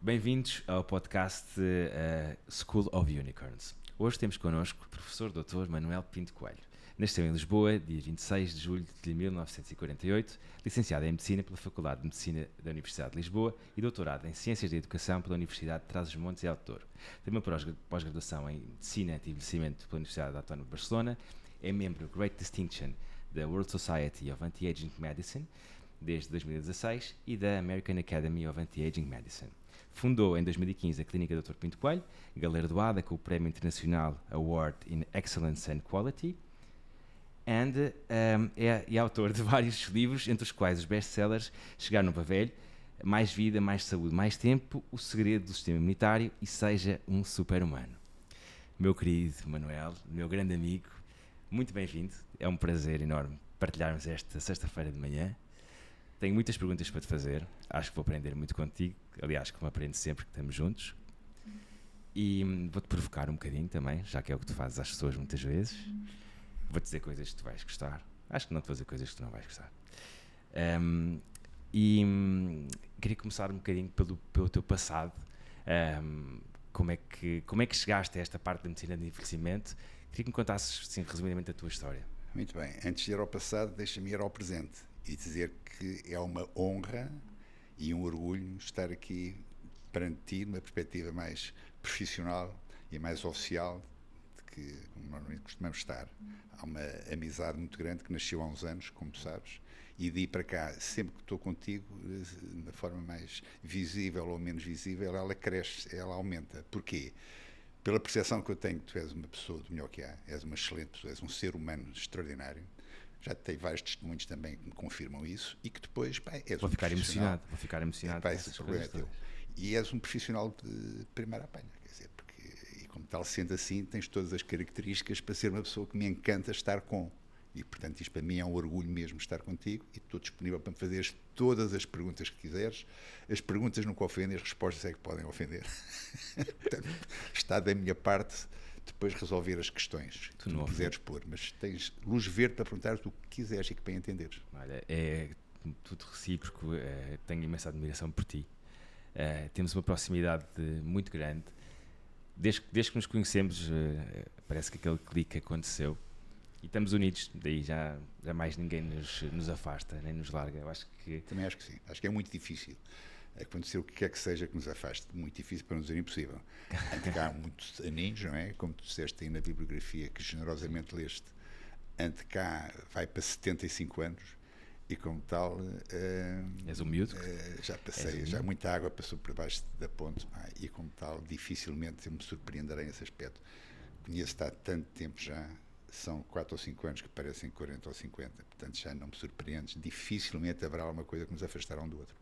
Bem-vindos ao podcast School of Unicorns. Hoje temos connosco o professor Dr. Manuel Pinto Coelho. Nasceu em Lisboa, dia 26 de julho de 1948, licenciado em Medicina pela Faculdade de Medicina da Universidade de Lisboa e doutorado em Ciências da Educação pela Universidade de Trás-os-Montes e Alto Douro. Tem uma pós-graduação em Medicina e Envelhecimento pela Universidade Autónoma de Barcelona, é membro Great Distinction da World Society of Anti-Aging Medicine desde 2016 e da American Academy of Anti-Aging Medicine. Fundou em 2015 a Clínica Dr. Pinto Coelho, galardoada com o Prémio Internacional Award in Excellence and Quality, é autor de vários livros, entre os quais os best-sellers Chegar Novo a Velho, Mais Vida, Mais Saúde, Mais Tempo, O Segredo do Sistema Imunitário e Seja um Super-Humano. Meu querido Manuel, meu grande amigo, muito bem-vindo. É um prazer enorme partilharmos esta sexta-feira de manhã. Tenho muitas perguntas para te fazer, acho que vou aprender muito contigo, aliás, como aprendo sempre que estamos juntos. E vou-te provocar um bocadinho também, já que é o que tu fazes às pessoas muitas vezes. Vou-te dizer coisas que tu vais gostar, acho que não te vou dizer coisas que tu não vais gostar. Queria começar um bocadinho pelo teu passado. Como é que chegaste a esta parte da medicina de envelhecimento? Queria que me contasses, assim, resumidamente, a tua história. Muito bem, antes de ir ao passado, deixa-me ir ao presente e dizer que é uma honra e um orgulho estar aqui perante ti numa perspectiva mais profissional e mais oficial de que normalmente costumamos estar. Há uma amizade muito grande que nasceu há uns anos, como tu sabes, e de ir para cá, sempre que estou contigo, de uma forma mais visível ou menos visível, ela cresce, ela aumenta. Porquê? Pela percepção que eu tenho que tu és uma pessoa do melhor que há, és uma excelente pessoa, és um ser humano extraordinário. Já tenho vários testemunhos também que me confirmam isso e que depois, és Vou ficar emocionado. Esse problema é teu. E és um profissional de primeira apanha, quer dizer, porque, e como tal, sendo assim, tens todas as características para ser uma pessoa que me encanta estar com. E, portanto, isto para mim é um orgulho mesmo estar contigo e estou disponível para me fazeres todas as perguntas que quiseres. As perguntas nunca ofendem, as respostas é que podem ofender. Portanto, está da minha parte depois resolver as questões que tu quiseres pôr, mas tens luz verde para perguntar o que quiseres e que bem entenderes. Olha, é tudo recíproco, tenho imensa admiração por ti. Temos uma proximidade muito grande. Desde que nos conhecemos, parece que aquele clique aconteceu. E estamos unidos, daí já mais ninguém nos afasta, nem nos larga. Eu acho que... Também acho que sim. Acho que é muito difícil acontecer o que quer que seja que nos afaste. Muito difícil, para não dizer impossível. Há muitos aninhos, não é? Como tu disseste aí na bibliografia que generosamente leste, ante cá vai para 75 anos e como tal... És um miúdo? Já passei, já muita água passou por baixo da ponte e como tal dificilmente eu me surpreenderei nesse aspecto. Conheço-te há tanto tempo já... São 4 ou 5 anos que parecem 40 ou 50, portanto já não me surpreendes. Dificilmente haverá alguma coisa que nos afastará um do outro.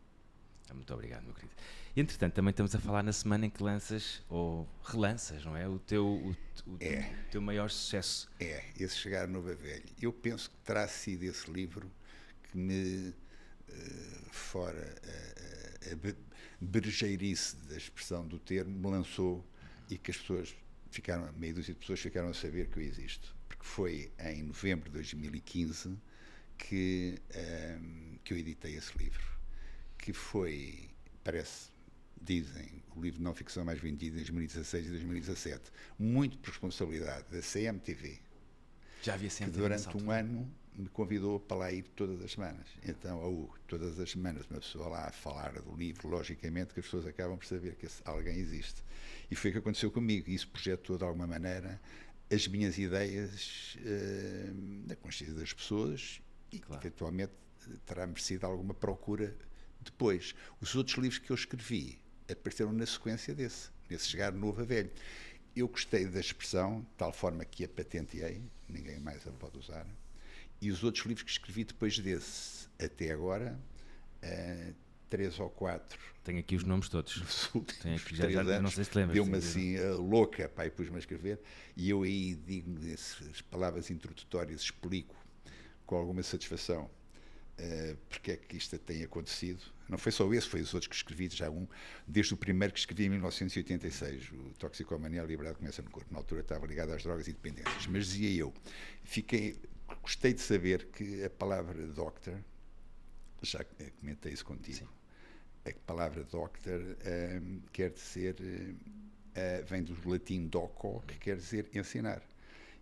Muito obrigado, meu querido. E, entretanto, também estamos a falar na semana em que lanças, ou relanças, não é? O teu maior sucesso. Esse Chegar Novo a Velho. Eu penso que terá sido esse livro que me, fora a brejeirice da expressão do termo, me lançou e que as pessoas ficaram, meia dúzia de pessoas ficaram a saber que eu existo. Porque foi em novembro de 2015 que eu editei esse livro, que foi, dizem, o livro de não ficção mais vendido em 2016 e 2017, muito por responsabilidade da CMTV, já havia CMTV, que durante um ano me convidou para lá ir todas as semanas. Então, todas as semanas uma pessoa lá a falar do livro, logicamente que as pessoas acabam por saber que alguém existe. E foi o que aconteceu comigo. Isso projetou de alguma maneira as minhas ideias na consciência das pessoas e claro, eventualmente terá merecido alguma procura depois. Os outros livros que eu escrevi apareceram na sequência nesse Chegar Novo a Velho. Eu gostei da expressão, de tal forma que a patenteei, ninguém mais a pode usar, e os outros livros que escrevi depois desse, até agora, 3 ou 4. Tenho aqui os nomes todos. Tenho aqui, já não sei se te lembras. Deu-me assim louca, e pus-me a escrever, e eu aí digo as palavras introdutórias, explico com alguma satisfação porque é que isto tem acontecido. Não foi só esse, foi os outros que escrevi, já desde o primeiro que escrevi em 1986, o Toxicomania, a Liberdade Começa no Corpo. Na altura estava ligado às drogas e dependências, mas dizia eu, gostei de saber que a palavra doctor, já comentei isso contigo, a palavra doctor quer dizer, vem do latim doco, que quer dizer ensinar.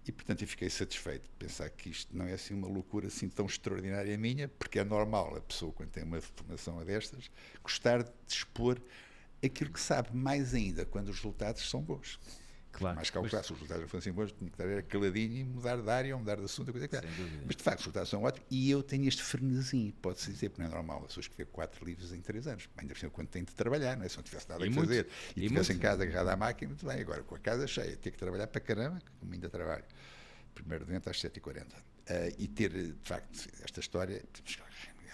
E, portanto, eu fiquei satisfeito de pensar que isto não é assim uma loucura assim tão extraordinária minha, porque é normal a pessoa, quando tem uma formação destas, gostar de expor aquilo que sabe, mais ainda quando os resultados são bons. Claro. Mais calcular, se os resultados não fossem bons, tinha que estar caladinho e mudar de área ou mudar de assunto, coisa que Sem dúvida. Mas, de facto, os resultados são ótimos e eu tenho este frenesim, pode-se dizer, porque não é normal a pessoa escrever 4 livros em 3 anos, ainda por cima quando tem de trabalhar, não é? Se não tivesse nada a fazer e estivesse em casa agarrado à máquina, muito bem, agora com a casa cheia, ter que trabalhar para caramba, como ainda trabalho, primeiro de dentro às 7h40, e ter, de facto, esta história,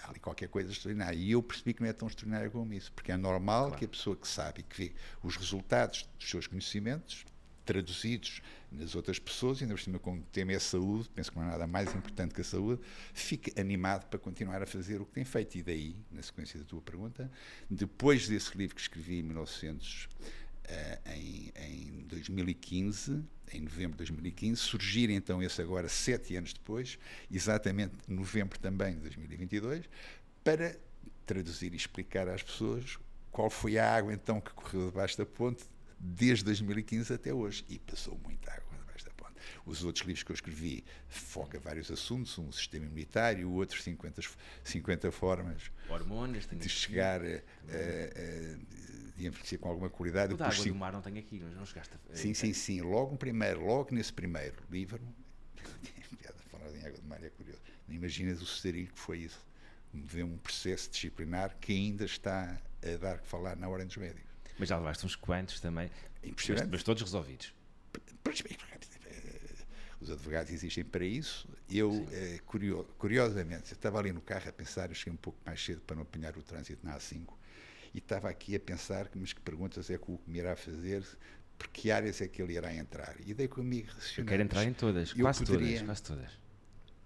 há ali qualquer coisa extraordinária, e eu percebi que não é tão extraordinário como isso, porque é normal que a pessoa que sabe e que vê os resultados dos seus conhecimentos traduzidos nas outras pessoas, e ainda por cima, como o tema é a saúde, penso que não há nada mais importante que a saúde, fique animado para continuar a fazer o que tem feito. E daí, na sequência da tua pergunta, depois desse livro que escrevi em 2015, em novembro de 2015, surgir então esse agora 7 anos depois, exatamente novembro também de 2022, para traduzir e explicar às pessoas qual foi a água então que correu debaixo da ponte desde 2015 até hoje. E passou muita água debaixo da ponte. Os outros livros que eu escrevi focam vários assuntos, um sistema imunitário, o outro 50 formas hormonas, de chegar a envelhecer com alguma qualidade. O da água do mar não tenho aqui, não chegaste a... Sim. Logo nesse primeiro livro, piada falar em água do mar é curioso, não imaginas o sarilho que foi isso. Vê um processo disciplinar que ainda está a dar que falar na Ordem dos Médicos. Mas já levaste uns quantos também, mas todos resolvidos. Os advogados existem para isso. Eu, curiosamente, eu estava ali no carro a pensar, eu cheguei um pouco mais cedo para não apanhar o trânsito na A5, e estava aqui a pensar, mas que perguntas é que o me irá fazer, por que áreas é que ele irá entrar. E dei comigo racionais. Eu quero entrar em todas, quase todas.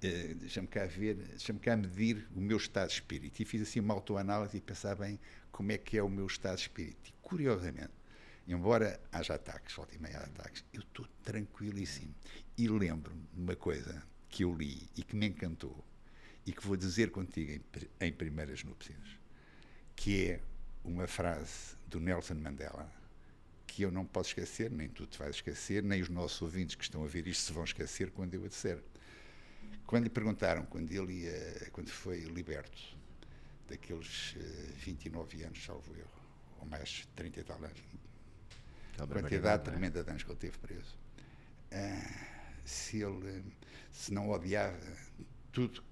Deixa-me cá medir o meu estado de espírito. E fiz assim uma autoanálise e pensar bem como é que é o meu estado de espírito. E, curiosamente, embora haja ataques, volta e meia há ataques, eu estou tranquilíssimo. E lembro-me de uma coisa que eu li e que me encantou e que vou dizer contigo em primeiras núpcias, que é uma frase do Nelson Mandela, que eu não posso esquecer, nem tu te vais esquecer, nem os nossos ouvintes que estão a ver isto se vão esquecer quando eu a disser. Quando lhe perguntaram, quando foi liberto daqueles 29 anos, salvo erro, ou mais 30 e tal anos, a quantidade tremenda de anos que ele teve preso, se não odiava tudo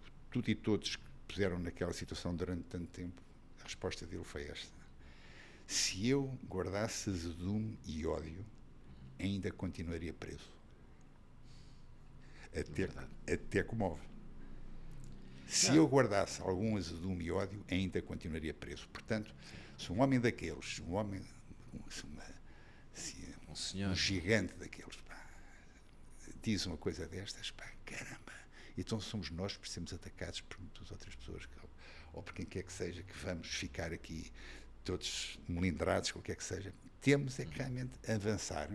e todos que puseram naquela situação durante tanto tempo, a resposta dele foi esta: se eu guardasse azedume e ódio, ainda continuaria preso. Até comove. Se eu guardasse algum azedume e ódio, ainda continuaria preso. Portanto, se um homem daqueles, um gigante daqueles, diz uma coisa destas, caramba, então somos nós que sermos atacados por muitas outras pessoas, ou por quem quer que seja, que vamos ficar aqui todos melindrados, qualquer que seja. Temos é que realmente avançar.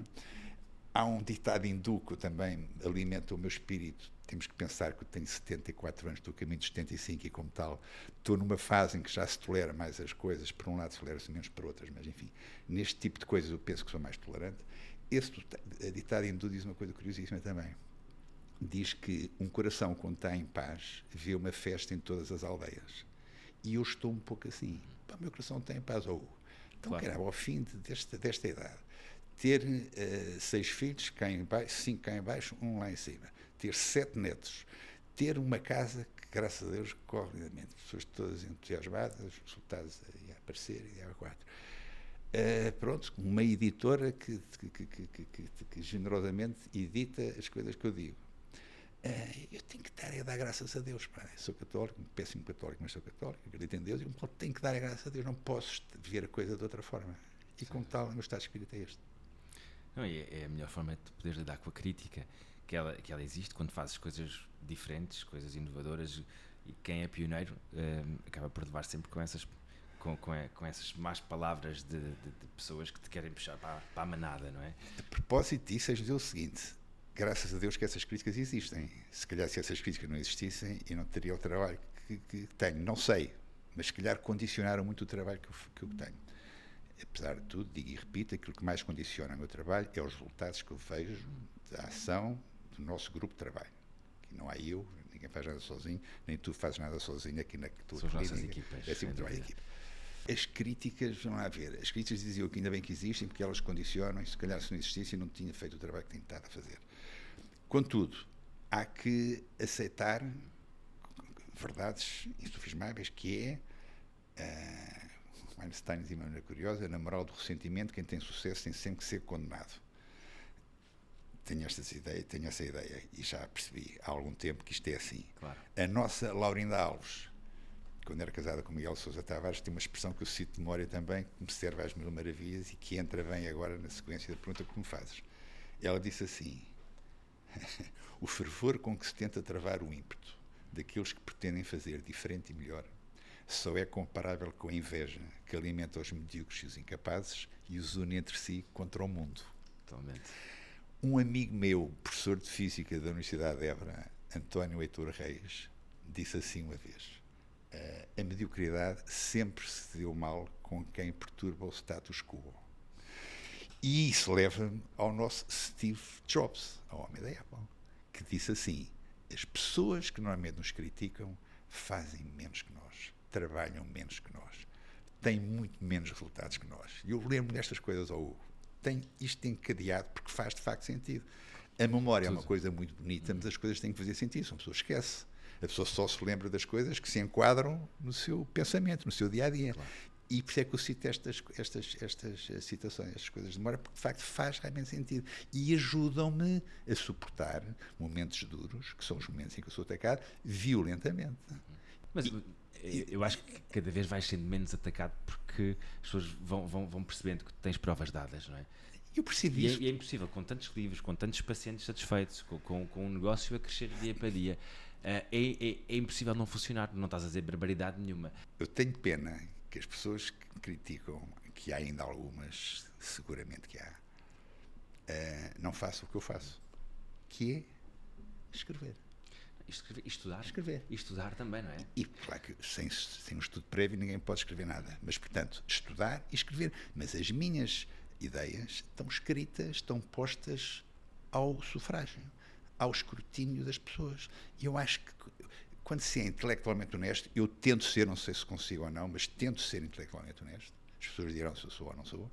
Há um ditado hindu que também alimenta o meu espírito. Temos que pensar que eu tenho 74 anos, estou a caminho de 75 e, como tal, estou numa fase em que já se tolera mais as coisas. Por um lado, se tolera-se menos por outras, mas, enfim, neste tipo de coisas eu penso que sou mais tolerante. Esse ditado hindu diz uma coisa curiosíssima também. Diz que um coração, quando está em paz, vê uma festa em todas as aldeias. E eu estou um pouco assim. O meu coração está em paz. Então, claro, caramba, ao fim desta idade, ter 6 filhos cá em baixo, 5 cá em baixo, 1 lá em cima, ter 7 netos, ter uma casa que, graças a Deus, corre lindamente, pessoas todas entusiasmadas, resultados a aparecer, e há 4. Pronto, uma editora que generosamente edita as coisas que eu digo. Eu tenho que estar a dar graças a Deus. Sou católico, um péssimo católico, mas sou católico, acredito em Deus, e tenho que dar a graças a Deus, não posso ver a coisa de outra forma. E como tal, o meu estado de espírito é este. Não, é a melhor forma de poder lidar com a crítica, que ela existe quando fazes coisas diferentes, coisas inovadoras, e quem é pioneiro acaba por levar sempre com essas más palavras de pessoas que te querem puxar para a manada, não é? A propósito disso, é dizer o seguinte: graças a Deus que essas críticas existem. Se calhar, se essas críticas não existissem, eu não teria o trabalho que tenho. Não sei, mas se calhar condicionaram muito o trabalho que eu tenho. Apesar de tudo, digo e repito, aquilo que mais condiciona o meu trabalho é os resultados que eu vejo da ação do nosso grupo de trabalho. Que não há eu, ninguém faz nada sozinho, nem tu fazes nada sozinho aqui na tua São as nossas equipas. É sempre um trabalho de equipa. As críticas, vão lá ver, as críticas diziam que ainda bem que existem, porque elas condicionam, e se calhar se não existissem não tinha feito o trabalho que tenho estado a fazer. Contudo, há que aceitar verdades insufismáveis, que é, Einstein dizia de uma maneira curiosa, na moral do ressentimento, quem tem sucesso tem sempre que ser condenado. Tenho essa ideia, e já percebi há algum tempo que isto é assim. Claro. A nossa Laurinda Alves, quando era casada com Miguel Sousa Tavares, tem uma expressão que eu cito de memória também, que me serve às mil maravilhas e que entra bem agora na sequência da pergunta que me fazes. Ela disse assim: o fervor com que se tenta travar o ímpeto daqueles que pretendem fazer diferente e melhor só é comparável com a inveja que alimenta os medíocres e os incapazes e os une entre si contra o mundo. Totalmente. Um amigo meu, professor de Física da Universidade de Évora, António Heitor Reis, disse assim uma vez: a mediocridade sempre se deu mal com quem perturba o status quo. E isso leva-me ao nosso Steve Jobs, ao homem da Apple, que disse assim: as pessoas que normalmente nos criticam fazem menos que nós, trabalham menos que nós, têm muito menos resultados que nós. E eu lembro destas coisas ao Hugo. Tem isto encadeado porque faz de facto sentido. A memória é uma coisa muito bonita, mas as coisas têm que fazer sentido. Uma pessoa esquece. A pessoa só se lembra das coisas que se enquadram no seu pensamento, no seu dia-a-dia. Claro. E por isso é que eu cito estas citações, estas coisas de memória, porque de facto faz realmente sentido. E ajudam-me a suportar momentos duros, que são os momentos em que eu sou atacado, violentamente. Mas eu acho que cada vez vais sendo menos atacado porque as pessoas vão percebendo que tens provas dadas, não é? Eu percebi isso. E é impossível, com tantos livros, com tantos pacientes satisfeitos, com um negócio a crescer dia para dia, é impossível não funcionar, não estás a dizer barbaridade nenhuma. Eu tenho pena que as pessoas que criticam, que há ainda algumas, seguramente que há, não façam o que eu faço, que é escrever. Estudar também, não é? E claro que sem um estudo prévio ninguém pode escrever nada, mas portanto estudar e escrever. Mas as minhas ideias estão escritas, estão postas ao sufrágio, ao escrutínio das pessoas. E eu acho que quando se é intelectualmente honesto, eu tento ser, não sei se consigo ou não, mas tento ser intelectualmente honesto. As pessoas dirão se eu sou ou não sou.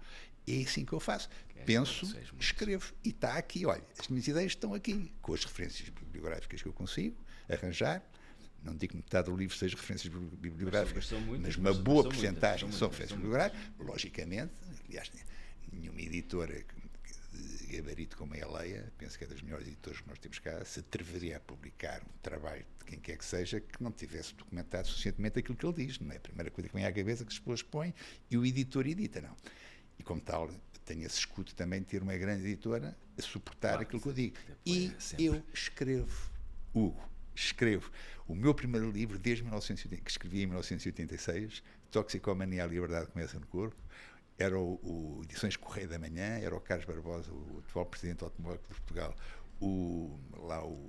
É assim que eu faço. Penso, escrevo. E está aqui, olha, as minhas ideias estão aqui, com as referências bibliográficas que eu consigo arranjar. Não digo que metade do livro seja referências bibliográficas, mas uma boa porcentagem são referências bibliográficas. Logicamente, aliás, nenhuma editora de gabarito como a Eleia, penso que é das melhores editoras que nós temos cá, se atreveria a publicar um trabalho de quem quer que seja que não tivesse documentado suficientemente aquilo que ele diz. Não é a primeira coisa que vem à cabeça que as pessoas põem e o editor edita, não. E como tal, tenho esse escudo também de ter uma grande editora a suportar aquilo que eu digo. E eu escrevo, Hugo, escrevo. O meu primeiro livro, desde 1980, que escrevi em 1986, Toxicomania, a Liberdade Começa no Corpo, era o Edições Correio da Manhã, era o Carlos Barbosa, o atual presidente do Automóvel de Portugal, o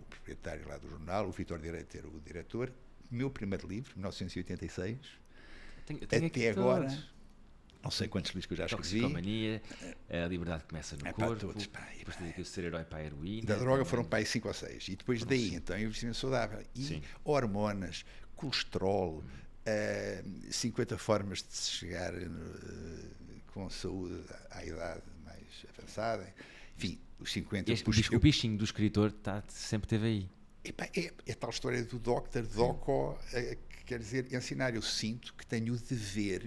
proprietário lá do jornal, o Vítor Direito era o diretor. O meu primeiro livro, 1986, até agora... Todos. Não sei quantos livros que eu já escrevi. Toxicomania, a liberdade começa no corpo, todos, depois tem aqui o ser herói para a heroína. Da droga foram para aí 5 ou 6. E depois daí, então, investimento saudável. E hormonas, colesterol, 50 formas de se chegar com saúde à idade mais avançada. Enfim, os 50... O bichinho do escritor sempre esteve aí. É tal história do doctor, doco, que quer dizer ensinar. Eu sinto que tenho o dever...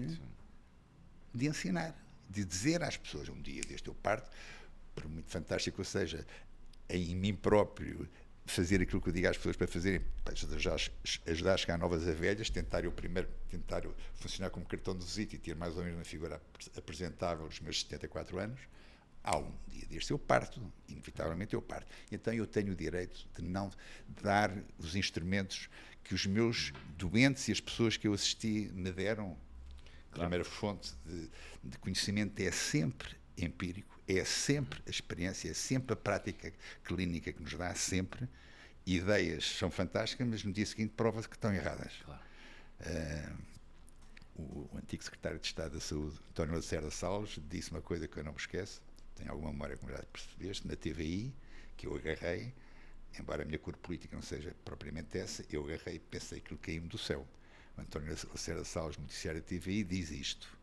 de ensinar, de dizer às pessoas, um dia deste eu parto, por muito fantástico que seja, em mim próprio, fazer aquilo que eu digo às pessoas para fazerem, para ajudar a chegar a novas a velhas, tentar funcionar como cartão de visita e ter mais ou menos uma figura apresentável dos meus 74 anos, há um dia deste eu parto, inevitavelmente eu parto. Então eu tenho o direito de não dar os instrumentos que os meus doentes e as pessoas que eu assisti me deram. A primeira fonte de conhecimento é sempre empírico, é sempre a experiência, é sempre a prática clínica que nos dá sempre. Ideias são fantásticas, mas no dia seguinte prova-se que estão erradas. Claro. o antigo secretário de Estado da Saúde, António Lacerda Salles, disse uma coisa que eu não me esqueço, tenho alguma memória, como já percebeste, na TVI, que eu agarrei, embora a minha cor política não seja propriamente essa, eu agarrei e pensei que caiu-me do céu. O António Lacerda Salles, noticiário da TVI, diz isto: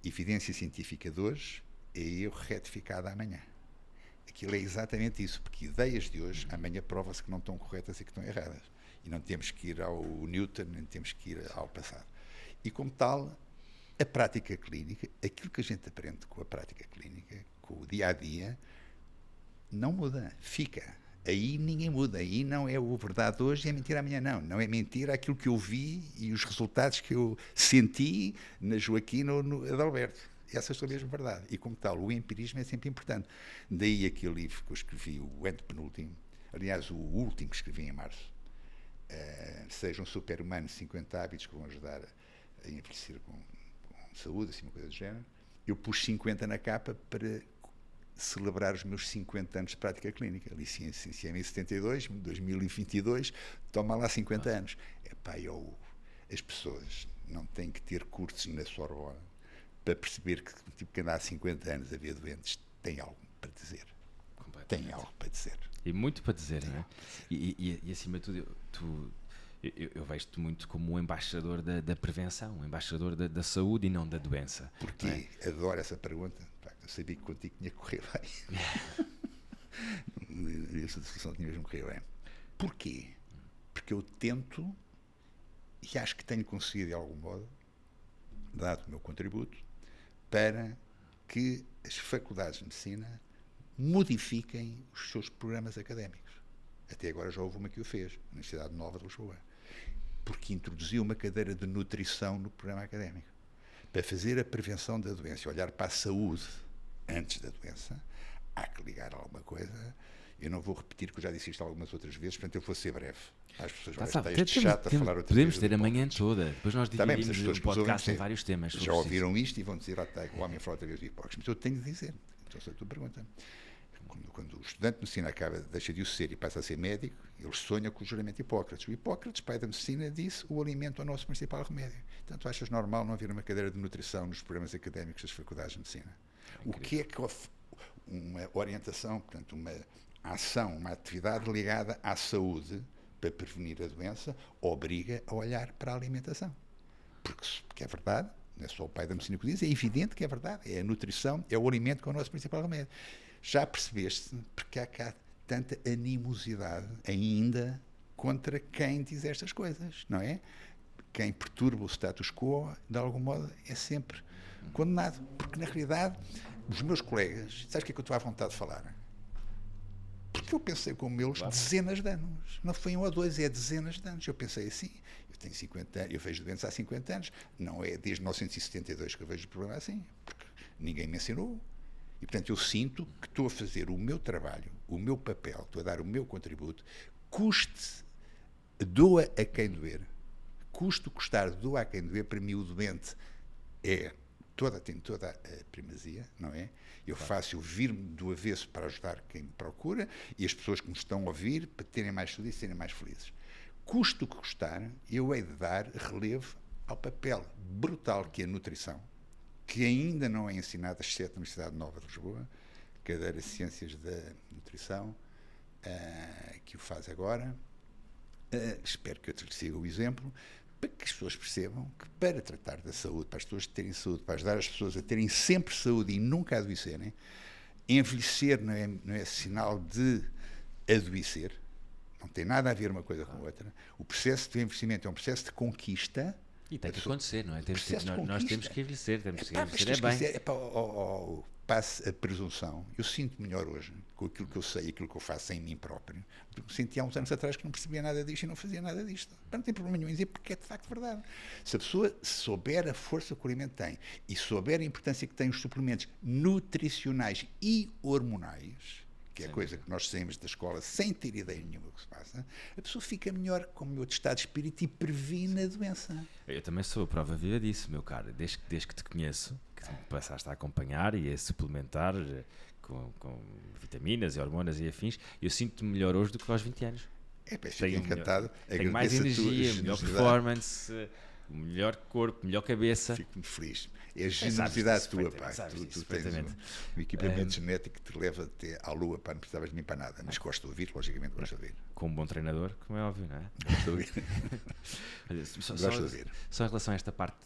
evidência científica de hoje é erro retificado amanhã. Aquilo é exatamente isso, porque ideias de hoje, amanhã prova-se que não estão corretas e que estão erradas. E não temos que ir ao Newton, nem temos que ir ao passado. E como tal, a prática clínica, aquilo que a gente aprende com a prática clínica, com o dia-a-dia, não muda, fica. Aí ninguém muda, aí não é o verdade hoje e é mentira amanhã, não. Não é mentira aquilo que eu vi e os resultados que eu senti na Joaquina ou no Adalberto. Essas são mesmo verdade. E como tal, o empirismo é sempre importante. Daí aquele livro que eu escrevi, o antepenúltimo, aliás, o último que escrevi em março, Seja um Super-Humano, 50 hábitos que vão ajudar a envelhecer com saúde, assim, uma coisa do género. Eu pus 50 na capa para celebrar os meus 50 anos de prática clínica. Licenciei-me em 72, 2022, toma lá 50 anos. Epá, as pessoas não têm que ter cursos na Sorbonne para perceber que o tipo que anda há 50 anos a ver doentes tem algo para dizer. Tem algo para dizer. E muito para dizer, não é? E acima de tudo, eu vejo-te muito como um embaixador da prevenção, um embaixador da saúde e não da doença. Porque adoro essa pergunta. Eu sabia que contigo tinha que correr bem. Essa discussão tinha mesmo que correr bem. Porquê? Porque eu tento, e acho que tenho conseguido de algum modo, dado o meu contributo, para que as faculdades de medicina modifiquem os seus programas académicos. Até agora já houve uma que o fez, na Universidade Nova de Lisboa, porque introduziu uma cadeira de nutrição no programa académico, para fazer a prevenção da doença, olhar para a saúde antes da doença. Há que ligar alguma coisa. Eu não vou repetir, que eu já disse isto algumas outras vezes, portanto eu vou ser breve. As pessoas vão estar chato a falar outra podemos vez. Ter a manhã toda, depois nós dividimos o podcast em ouvem, vários temas. Já ouviram isto e vão dizer, o homem fala outra vez de Hipócrates. Mas eu tenho de dizer, então se a tua pergunta, quando o estudante de medicina deixa de o ser e passa a ser médico, ele sonha com o juramento de Hipócrates. O Hipócrates, pai da medicina, disse: o alimento é o nosso principal remédio. Portanto, achas normal não haver uma cadeira de nutrição nos programas académicos das faculdades de medicina? O que é que uma orientação, portanto, uma ação, uma atividade ligada à saúde para prevenir a doença obriga a olhar para a alimentação? Porque é verdade, não é só o pai da medicina que diz, é evidente que é verdade. É a nutrição, é o alimento que é o nosso principal remédio. Já percebeste porque há cá tanta animosidade ainda contra quem diz estas coisas, não é? Quem perturba o status quo, de algum modo, é sempre condenado. Porque, na realidade, os meus colegas, sabes o que é que eu estou à vontade de falar? Porque eu pensei como eles dezenas de anos. Não foi 1 ou 2, é dezenas de anos. Eu pensei assim, eu tenho 50 anos, eu vejo doentes há 50 anos, não é desde 1972 que eu vejo o problema assim, porque ninguém me ensinou. E, portanto, eu sinto que estou a fazer o meu trabalho, o meu papel, estou a dar o meu contributo, doa a quem doer. Custar, doa a quem doer. Para mim, o doente tem toda a primazia, não é? Eu faço, eu vir-me do avesso para ajudar quem me procura e as pessoas que me estão a ouvir para terem mais saúde e serem mais felizes. Custo o que custar, eu hei de dar relevo ao papel brutal que é a nutrição, que ainda não é ensinada, exceto na Universidade Nova de Lisboa, cadeira de Ciências da Nutrição, que o faz agora. Espero que outros sigam o exemplo, para que as pessoas percebam que para tratar da saúde, para as pessoas terem saúde, para ajudar as pessoas a terem sempre saúde e nunca adoecerem, envelhecer não é sinal de adoecer, não tem nada a ver uma coisa com a outra. O processo de envelhecimento é um processo de conquista. E tem que acontecer, não é? Nós temos que envelhecer, temos que envelhecer bem. Passe a presunção. Eu sinto melhor hoje com aquilo que eu sei e aquilo que eu faço em mim próprio, porque me senti há uns anos atrás que não percebia nada disto e não fazia nada disto. Não tem problema nenhum em dizer, porque é de facto verdade. Se a pessoa souber a força que o alimento tem e souber a importância que têm os suplementos nutricionais e hormonais, que é coisa que nós saímos da escola sem ter ideia nenhuma do que se passa, a pessoa fica melhor com o meu estado de espírito e previne a doença. Eu também sou a prova viva disso, meu caro. Desde que te conheço, que me passaste a acompanhar e a suplementar com vitaminas e hormonas e afins, eu sinto-me melhor hoje do que aos 20 anos. Fico encantado. Tenho mais energia, melhor performance, melhor corpo, melhor cabeça. Fico muito feliz. É a generosidade tua, pá. Tu tens um equipamento genético que te leva até à Lua, pá, não precisavas de mim para nada, mas gosto de ouvir, logicamente gosto de ouvir. Com um bom treinador, como é óbvio, não é? Gosto de ouvir. Olha, Gosto de ouvir. Só em relação a esta parte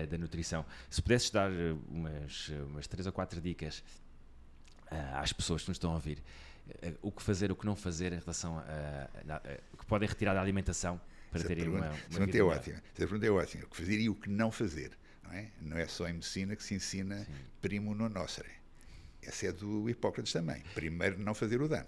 da nutrição, se pudesses dar umas 3 ou 4 dicas às pessoas que nos estão a ouvir, o que fazer, o que não fazer em relação o que podem retirar da alimentação para terem uma vida melhor. Ótima. Essa pergunta é ótima. O que fazer e o que não fazer. Não é só em medicina que se ensina primo non nocere. Essa é do Hipócrates também. Primeiro não fazer o dano.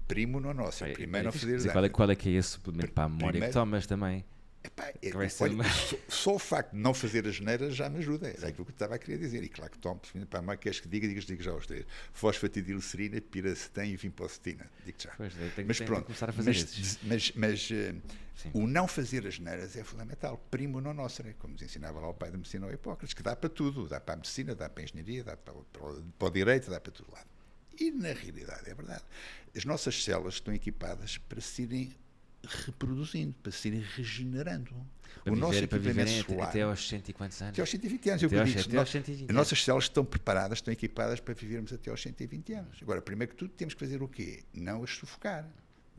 Primo non nocere. Primeiro não fazer o dano. Qual é que é esse suplemento para a memória que tomas também? Epá, olha, só o facto de não fazer as neiras já me ajuda. Era aquilo que eu estava a querer dizer. E claro que tomo, para mais queres que diga já aos três. Fosfatidilcerina, piracetam e vimpocetina. Digo já. Pois, mas pronto, começar a fazer mas o não fazer as neiras é fundamental. Primo non nocere, como nos ensinava lá o pai da medicina ao Hipócrates, que dá para tudo. Dá para a medicina, dá para a engenharia, dá para o direito, dá para todo lado. E na realidade é verdade. As nossas células estão equipadas para se irem reproduzindo, para se irem regenerando. Para o nosso equipamento solar, até aos 100 e quantos anos? até aos 120 anos. As nossas células estão preparadas, estão equipadas para vivermos até aos 120 anos. Agora, primeiro que tudo, temos que fazer o quê? Não as sufocar.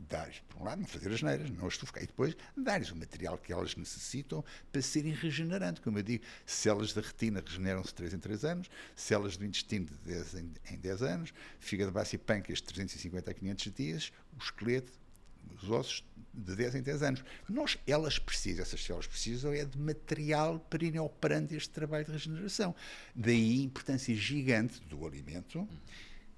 Dar-lhes, por um lado, não fazer as neiras, não as sufocar. E depois, dar-lhes o material que elas necessitam para serem regenerantes. Como eu digo, células da retina regeneram-se de 3 em 3 anos, células do intestino de 10 em 10 anos, fígado, baço e pâncreas de 350 a 500 dias, o esqueleto, os ossos de 10 em 10 anos. Essas células precisam é de material para irem operando este trabalho de regeneração. Daí a importância gigante do alimento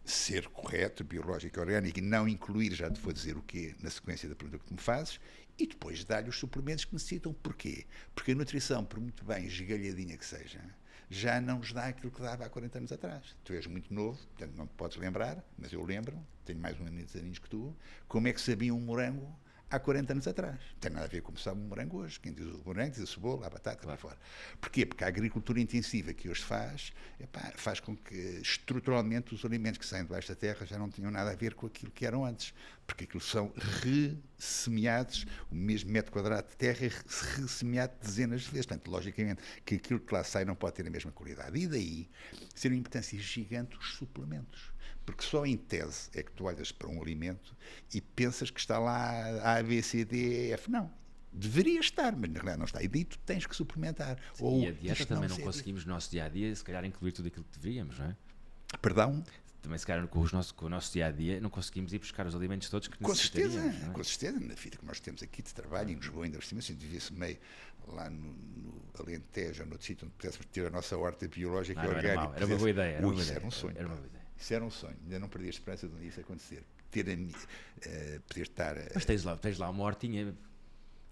ser correto, biológico, orgânico, e não incluir, já te vou dizer o quê, na sequência da pergunta que tu me fazes, e depois dar-lhe os suplementos que necessitam. Porquê? Porque a nutrição, por muito bem esgalhadinha que seja, já não nos dá aquilo que dava há 40 anos atrás. Tu és muito novo, portanto não te podes lembrar, mas eu lembro, tenho mais uns aninhos que tu, como é que sabia um morango há 40 anos atrás. Não tem nada a ver com como sabe um morango hoje. Quem diz o morango diz a cebola, a batata, lá fora. Porquê? Porque a agricultura intensiva que hoje faz com que estruturalmente os alimentos que saem debaixo da terra já não tenham nada a ver com aquilo que eram antes. Porque aquilo são ressemeados, o mesmo metro quadrado de terra é ressemeado dezenas de vezes. Portanto, logicamente, que aquilo que lá sai não pode ter a mesma qualidade. E daí ser uma importância gigante os suplementos. Porque só em tese é que tu olhas para um alimento e pensas que está lá A, B, C, D, E, F. Não. Deveria estar, mas na realidade não está. E daí tu tens que suplementar. Sim, ou, e a dieta também não conseguimos no nosso dia-a-dia, se calhar incluir tudo aquilo que deveríamos, não é? Perdão? Também se calhar com o nosso dia-a-dia não conseguimos ir buscar os alimentos todos que necessitaríamos. Com certeza, com certeza. Na vida que nós temos aqui de trabalho, em Lisboa ainda por cima, se vivesse meio lá no Alentejo ou no outro sítio onde pudéssemos ter a nossa horta biológica e orgânica. Era uma boa ideia. Era um sonho. Era uma boa ideia. Isso era um sonho, ainda não perdi a esperança de isso acontecer. Poder estar. Mas tens lá uma hortinha,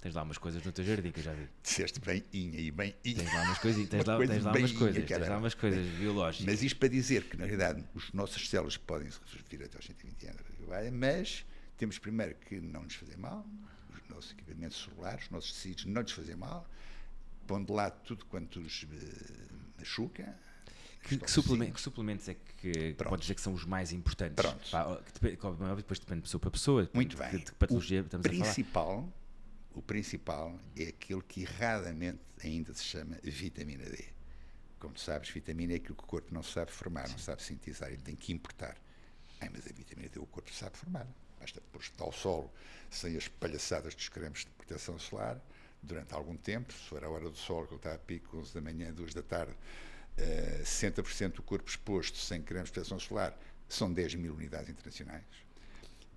tens lá umas coisas no teu jardim que eu já vi. Disseste bem e bem. Tens lá umas coisinhas, tens lá umas coisas biológicas. Mas isto para dizer que, na realidade, as nossas células podem se revertir até aos 120 anos, mas temos primeiro que não nos fazer mal, os nossos equipamentos celulares, os nossos tecidos não nos fazer mal, pondo de lado tudo quanto os machuca. Que suplementos é que pode dizer que são os mais importantes? Pronto. Depois depende de pessoa para pessoa. Muito bem. Que patologia estamos a falar? O principal é aquilo que erradamente ainda se chama vitamina D. Como tu sabes, vitamina é aquilo que o corpo não sabe formar, não sabe sintetizar, ele tem que importar. Mas a vitamina D o corpo sabe formar. Basta pôr-se ao sol sem as palhaçadas dos cremes de proteção solar durante algum tempo. Se for a hora do sol, que ele está a pico, 11 da manhã, 2 da tarde, 60% do corpo exposto sem cremes de proteção solar são 10 mil unidades internacionais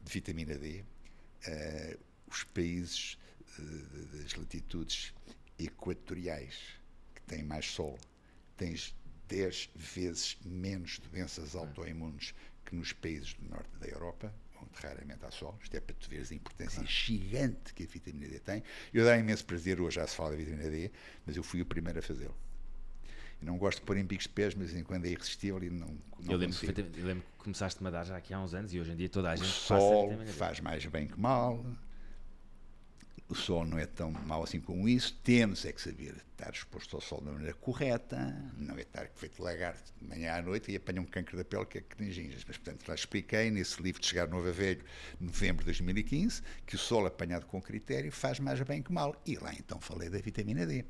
de vitamina D. Os países das latitudes equatoriais que têm mais sol têm 10 vezes menos doenças autoimunes que nos países do norte da Europa, onde raramente há sol. Isto é para tu veres a importância gigante que a vitamina D tem. Eu dá imenso prazer, hoje já se fala da vitamina D, mas eu fui o primeiro a fazê-lo. Não gosto de pôr em bicos de pés, mas enquanto é irresistível e não eu lembro que começaste-me a dar já aqui há uns anos e hoje em dia toda a gente sol faz mais bem que mal. o sol não é tão mau assim como isso, temos é que saber estar exposto ao sol da maneira correta, não é estar feito lagarto de manhã à noite e apanha um cancro da pele que é que nem gingas. Mas, portanto, lá expliquei nesse livro de Chegar Novo a Velho, novembro de 2015, que o sol apanhado com critério faz mais bem que mal. E lá então falei da vitamina D,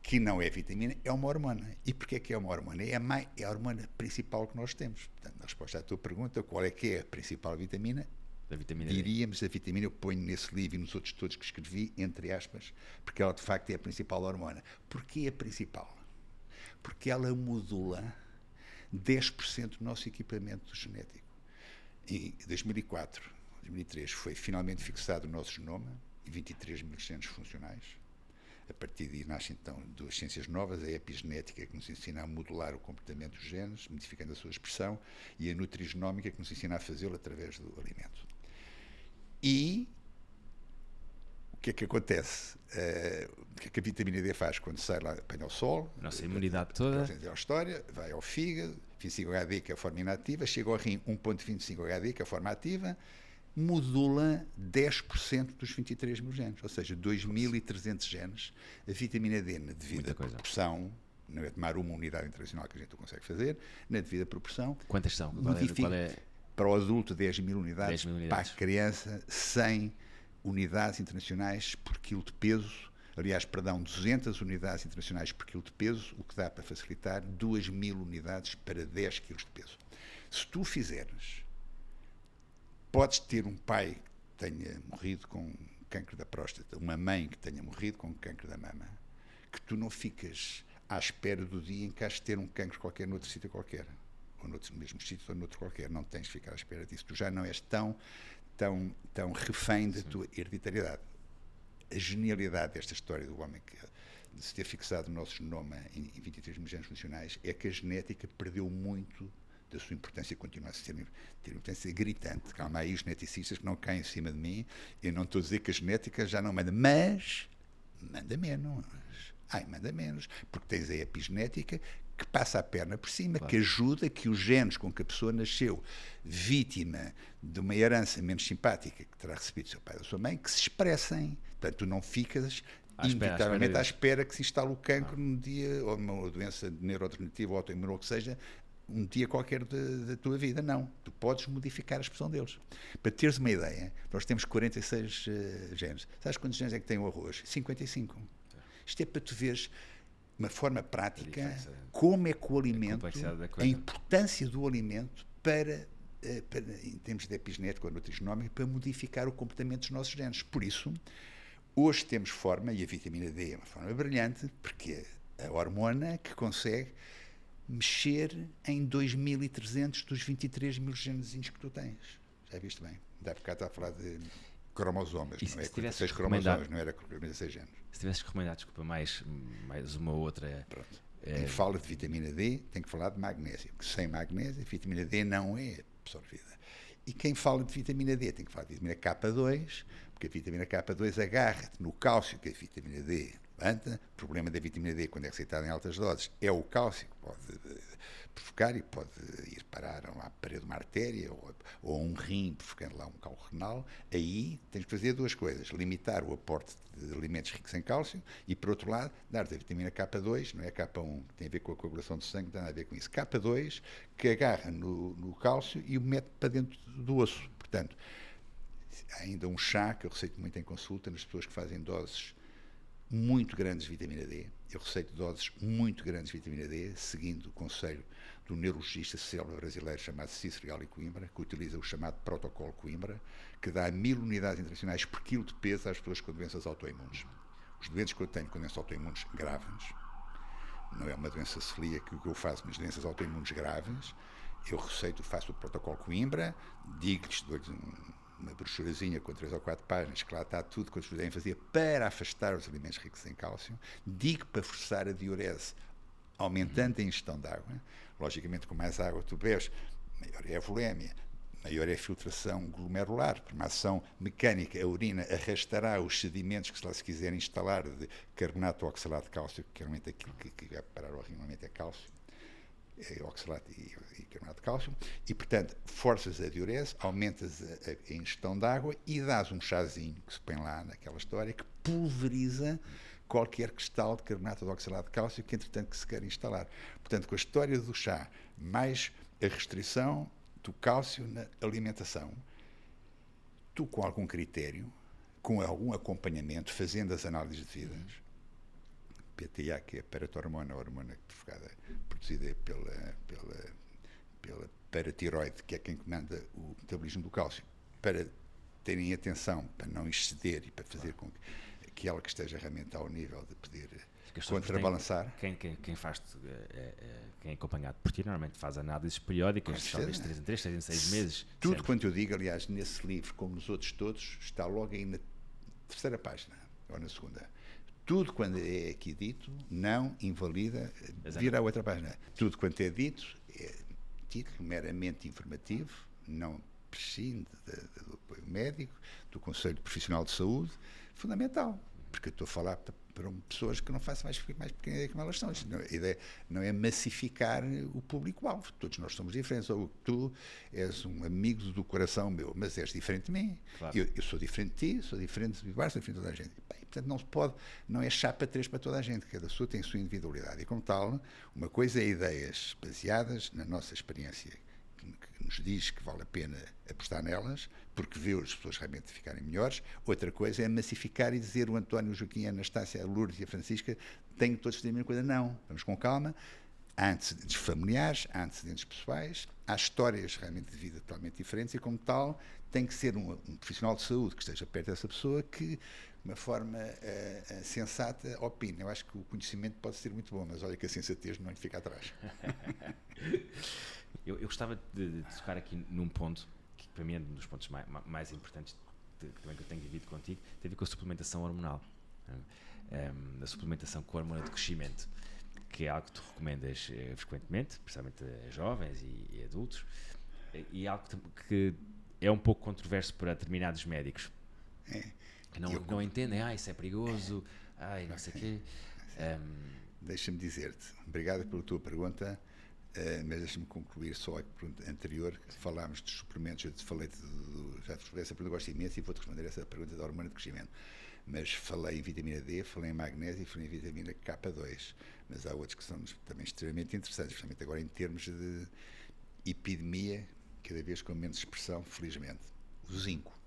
que não é vitamina, é uma hormona. E porquê que é uma hormona? É a hormona principal que nós temos. Portanto, a resposta à tua pergunta, qual é que é a principal vitamina? Da vitamina Diríamos, a vitamina, eu ponho nesse livro e nos outros todos que escrevi, entre aspas, porque ela de facto é a principal hormona. Porquê a principal? Porque ela modula 10% do nosso equipamento genético. Em 2004, 2003, foi finalmente fixado o nosso genoma, 23 mil genes funcionais. A partir daí nascem então duas ciências novas, a epigenética, que nos ensina a modular o comportamento dos genes, modificando a sua expressão, e a nutrigenómica, que nos ensina a fazê-lo através do alimento. E o que é que acontece? O que é que a vitamina D faz quando sai lá, apanha o sol? A nossa imunidade toda. A história, vai ao fígado, 25-HD, que é a forma inativa, chega ao rim, 1.25-HD, que é a forma ativa, modula 10% dos 23 mil genes, ou seja, 2.300 genes. A vitamina D, na devida proporção, não é tomar uma unidade internacional que a gente não consegue fazer, na devida proporção. Quantas são? Qual é? Para o adulto, 10 mil unidades. Para a criança, 100 unidades internacionais por quilo de peso. Aliás, 200 unidades internacionais por quilo de peso, o que dá para facilitar 2.000 unidades para 10 quilos de peso. Se tu fizeres, podes ter um pai que tenha morrido com cancro da próstata, uma mãe que tenha morrido com cancro da mama, que tu não ficas à espera do dia em que has de ter um cancro qualquer noutro sítio qualquer, ou noutro mesmo sítio ou noutro qualquer. Não tens de ficar à espera disso. Tu já não és tão refém da tua hereditariedade. A genialidade desta história do homem de se ter fixado o nosso genoma em 23 mil genes funcionais é que a genética perdeu muito da sua importância, continua a ter importância gritante. Calma aí, os geneticistas que não caem em cima de mim. Eu não estou a dizer que a genética já não manda, mas manda menos. Manda menos, porque tens a epigenética que passa a perna por cima, claro, que ajuda que os genes com que a pessoa nasceu, vítima de uma herança menos simpática que terá recebido do seu pai ou da sua mãe, que se expressem. Portanto, tu não ficas inevitavelmente à espera que se instale o cancro num dia, ou uma doença neurodegenerativa ou autoimune, ou o que seja, um dia qualquer da tua vida. Não. Tu podes modificar a expressão deles. Para teres uma ideia, nós temos 46 genes. Sabes quantos genes é que tem o arroz? 55. Isto é para tu veres uma forma prática como é que o alimento, a importância do alimento para em termos de epigenética ou nutrigenómica, para modificar o comportamento dos nossos genes. Por isso, hoje temos forma, e a vitamina D é uma forma brilhante, porque é a hormona que consegue mexer em 2.300 dos 23 mil genezinhos que tu tens. Já viste bem? Ainda há bocado está a falar de cromossomas, não é? 46 cromossomas, não era 46 genes. Se tivesses recomendado, desculpa, mais uma outra... Pronto. Quem fala de vitamina D tem que falar de magnésio, porque sem magnésio a vitamina D não é absorvida. E quem fala de vitamina D tem que falar de vitamina K2, porque a vitamina K2 agarra-te no cálcio que a vitamina D levanta. O problema da vitamina D, quando é receitada em altas doses, é o cálcio que pode provocar e pode ir parar a uma parede de uma artéria ou a um rim, provocando lá um cálculo renal. Aí tens que fazer duas coisas: limitar o aporte de alimentos ricos em cálcio e, por outro lado, dar-te a vitamina K2, não é K1, tem a ver com a coagulação do sangue, não tem nada a ver com isso. K2, que agarra no cálcio e o mete para dentro do osso. Portanto, há ainda um chá que eu receito muito em consulta nas pessoas que fazem doses muito grandes de vitamina D. Eu receito doses muito grandes de vitamina D, seguindo o conselho do neurologista célebre brasileiro chamado Cícero Gali Coimbra, que utiliza o chamado protocolo Coimbra, que dá 1.000 unidades internacionais por quilo de peso às pessoas com doenças autoimunes. Os doentes que eu tenho com doenças autoimunes graves, não é uma doença celíaca que eu faço, mas doenças autoimunes graves, eu receito, faço o protocolo Coimbra, digo-lhes, dou-lhes uma brochurazinha com 3 ou 4 páginas, que lá está tudo que eles devem fazer para afastar os alimentos ricos em cálcio. Digo para forçar a diurese, aumentando a ingestão de água. Logicamente, com mais água tu bebes, maior é a volémia, maior é a filtração glomerular. Por uma ação mecânica, a urina arrastará os sedimentos que, se lá se quiserem instalar, de carbonato ou oxalato de cálcio, que realmente aquilo que vai parar ao rim normalmente é cálcio, oxalato e carbonato de cálcio, e, portanto, forças a diurese, aumentas a ingestão de água e dás um chazinho que se põe lá naquela história, que pulveriza qualquer cristal de carbonato de oxalato de cálcio que, entretanto, que se quer instalar. Portanto, com a história do chá, mais a restrição do cálcio na alimentação, tu, com algum critério, com algum acompanhamento, fazendo as análises devidas, PTA, que é a paratormona, a hormona produzida pela paratiroide, que é quem comanda o metabolismo do cálcio, para terem atenção, para não exceder e para fazer com que ela que esteja realmente ao nível de poder contrabalançar. Quem faz, quem é acompanhado por ti, normalmente faz análises periódicas, talvez 3 em 3, 6 em 6 meses. Tudo sempre. quanto eu digo, aliás, nesse livro, como nos outros todos, está logo aí na terceira página, ou na segunda. Tudo quando é aqui dito, não invalida, vira a outra página. Tudo quanto é dito, é título meramente informativo, não prescinde do apoio médico, do Conselho Profissional de Saúde, fundamental, porque eu estou a falar para pessoas que não façam mais pequena ideia como elas são. A ideia não é massificar o público-alvo, todos nós somos diferentes, ou tu és um amigo do coração meu, mas és diferente de mim. Claro. Eu sou diferente de ti, sou diferente de Barça, sou diferente de toda a gente. Bem, portanto, não se pode, não é chapa 3 para toda a gente, cada pessoa tem a sua individualidade, e como tal, uma coisa é ideias baseadas na nossa experiência, que nos diz que vale a pena apostar nelas, porque vê as pessoas realmente ficarem melhores. Outra coisa é massificar e dizer o António, o Joaquim, a Anastácia, a Lourdes e a Francisca têm todos de fazer a mesma coisa. Não, vamos com calma. Há antecedentes familiares, há antecedentes pessoais, há histórias realmente de vida totalmente diferentes e, como tal, tem que ser um profissional de saúde que esteja perto dessa pessoa que, de uma forma sensata, opine. Eu acho que o conhecimento pode ser muito bom, mas olha que a sensatez não lhe fica atrás. Eu gostava de tocar aqui num ponto que para mim é um dos pontos mais importantes também que eu tenho vivido contigo, tem a ver com a suplementação hormonal. A suplementação com a hormona de crescimento, que é algo que tu recomendas frequentemente, principalmente a jovens e adultos, e algo que é um pouco controverso para determinados médicos. Que não entendem, isso é perigoso, não sei o quê. Deixa-me dizer-te, obrigado pela tua pergunta. Mas deixa-me concluir só a pergunta anterior. Falámos dos suplementos, eu te falei já te falei essa pergunta, gosto imenso, e vou-te responder essa pergunta da hormona de crescimento. Mas falei em vitamina D, falei em magnésio e falei em vitamina K2. Mas há outros que são também extremamente interessantes, especialmente agora em termos de epidemia, cada vez com menos expressão, felizmente. O zinco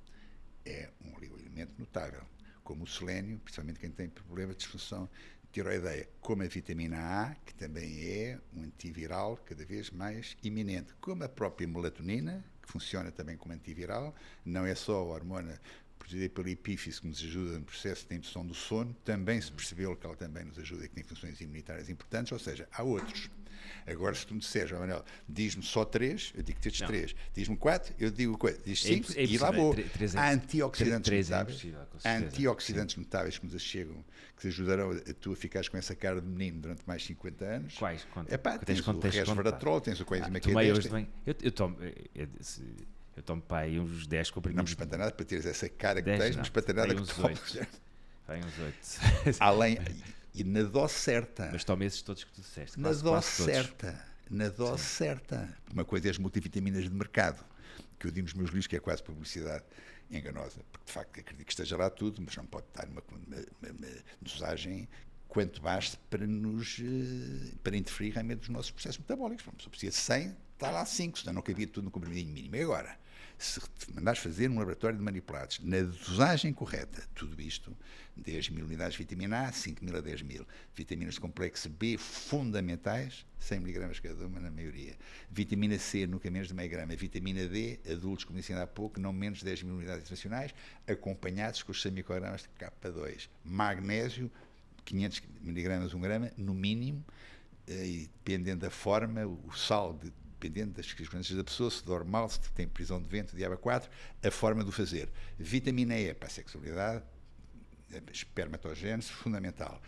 é um alimento notável, como o selénio, principalmente quem tem problemas de disfunção tiroideia, como a vitamina A, que também é um antiviral cada vez mais iminente, como a própria melatonina, que funciona também como antiviral, não é só a hormona produzida pela epífise que nos ajuda no processo de indução do sono, também se percebeu que ela também nos ajuda e que tem funções imunitárias importantes, ou seja, há outros. Agora, se tu me disseres, Manuel, diz-me só 3, eu digo-te estes 3. Diz-me 4, eu digo 4. Diz 5 e lá vou. Há antioxidantes notáveis. Há antioxidantes notáveis que nos achegam, que te ajudarão a tu a ficares com essa cara de menino durante mais 50 anos. Quais? Tens o resveratrol, tens o coenzima Q10. Tomei hoje também. Eu tomo para aí uns 10 comprimidos. Não me espanta nada para teres essa cara que tens, não me espanta nada que tomes. Vai uns 8. Além... E na dose certa. Mas toma esses todos que tu disseste. Na dose certa. Na dose certa. Uma coisa é as multivitaminas de mercado, que eu digo nos meus livros que é quase publicidade enganosa, porque de facto acredito que esteja lá tudo, mas não pode estar numa dosagem quanto baste para interferir realmente nos nossos processos metabólicos. Uma pessoa precisa de 100, está lá 5, senão não cabia tudo no comprimidinho mínimo. E agora, se te mandares fazer um laboratório de manipulados na dosagem correta, tudo isto, 10.000 unidades de vitamina A, 5.000 a 10.000, vitaminas de complexo B fundamentais, 100 mg cada uma na maioria, vitamina C nunca menos de meio grama, vitamina D, adultos, como disse há pouco, não menos de 10.000 unidades internacionais, acompanhados com os 100 microgramas de K2, magnésio, 500 mg, 1 grama, no mínimo, e dependendo da forma, o sal, dependendo das circunstâncias da pessoa, se dorme mal, se tem prisão de ventre, diaba 4, a forma de o fazer. Vitamina E para a sexualidade, espermatogênese, fundamental.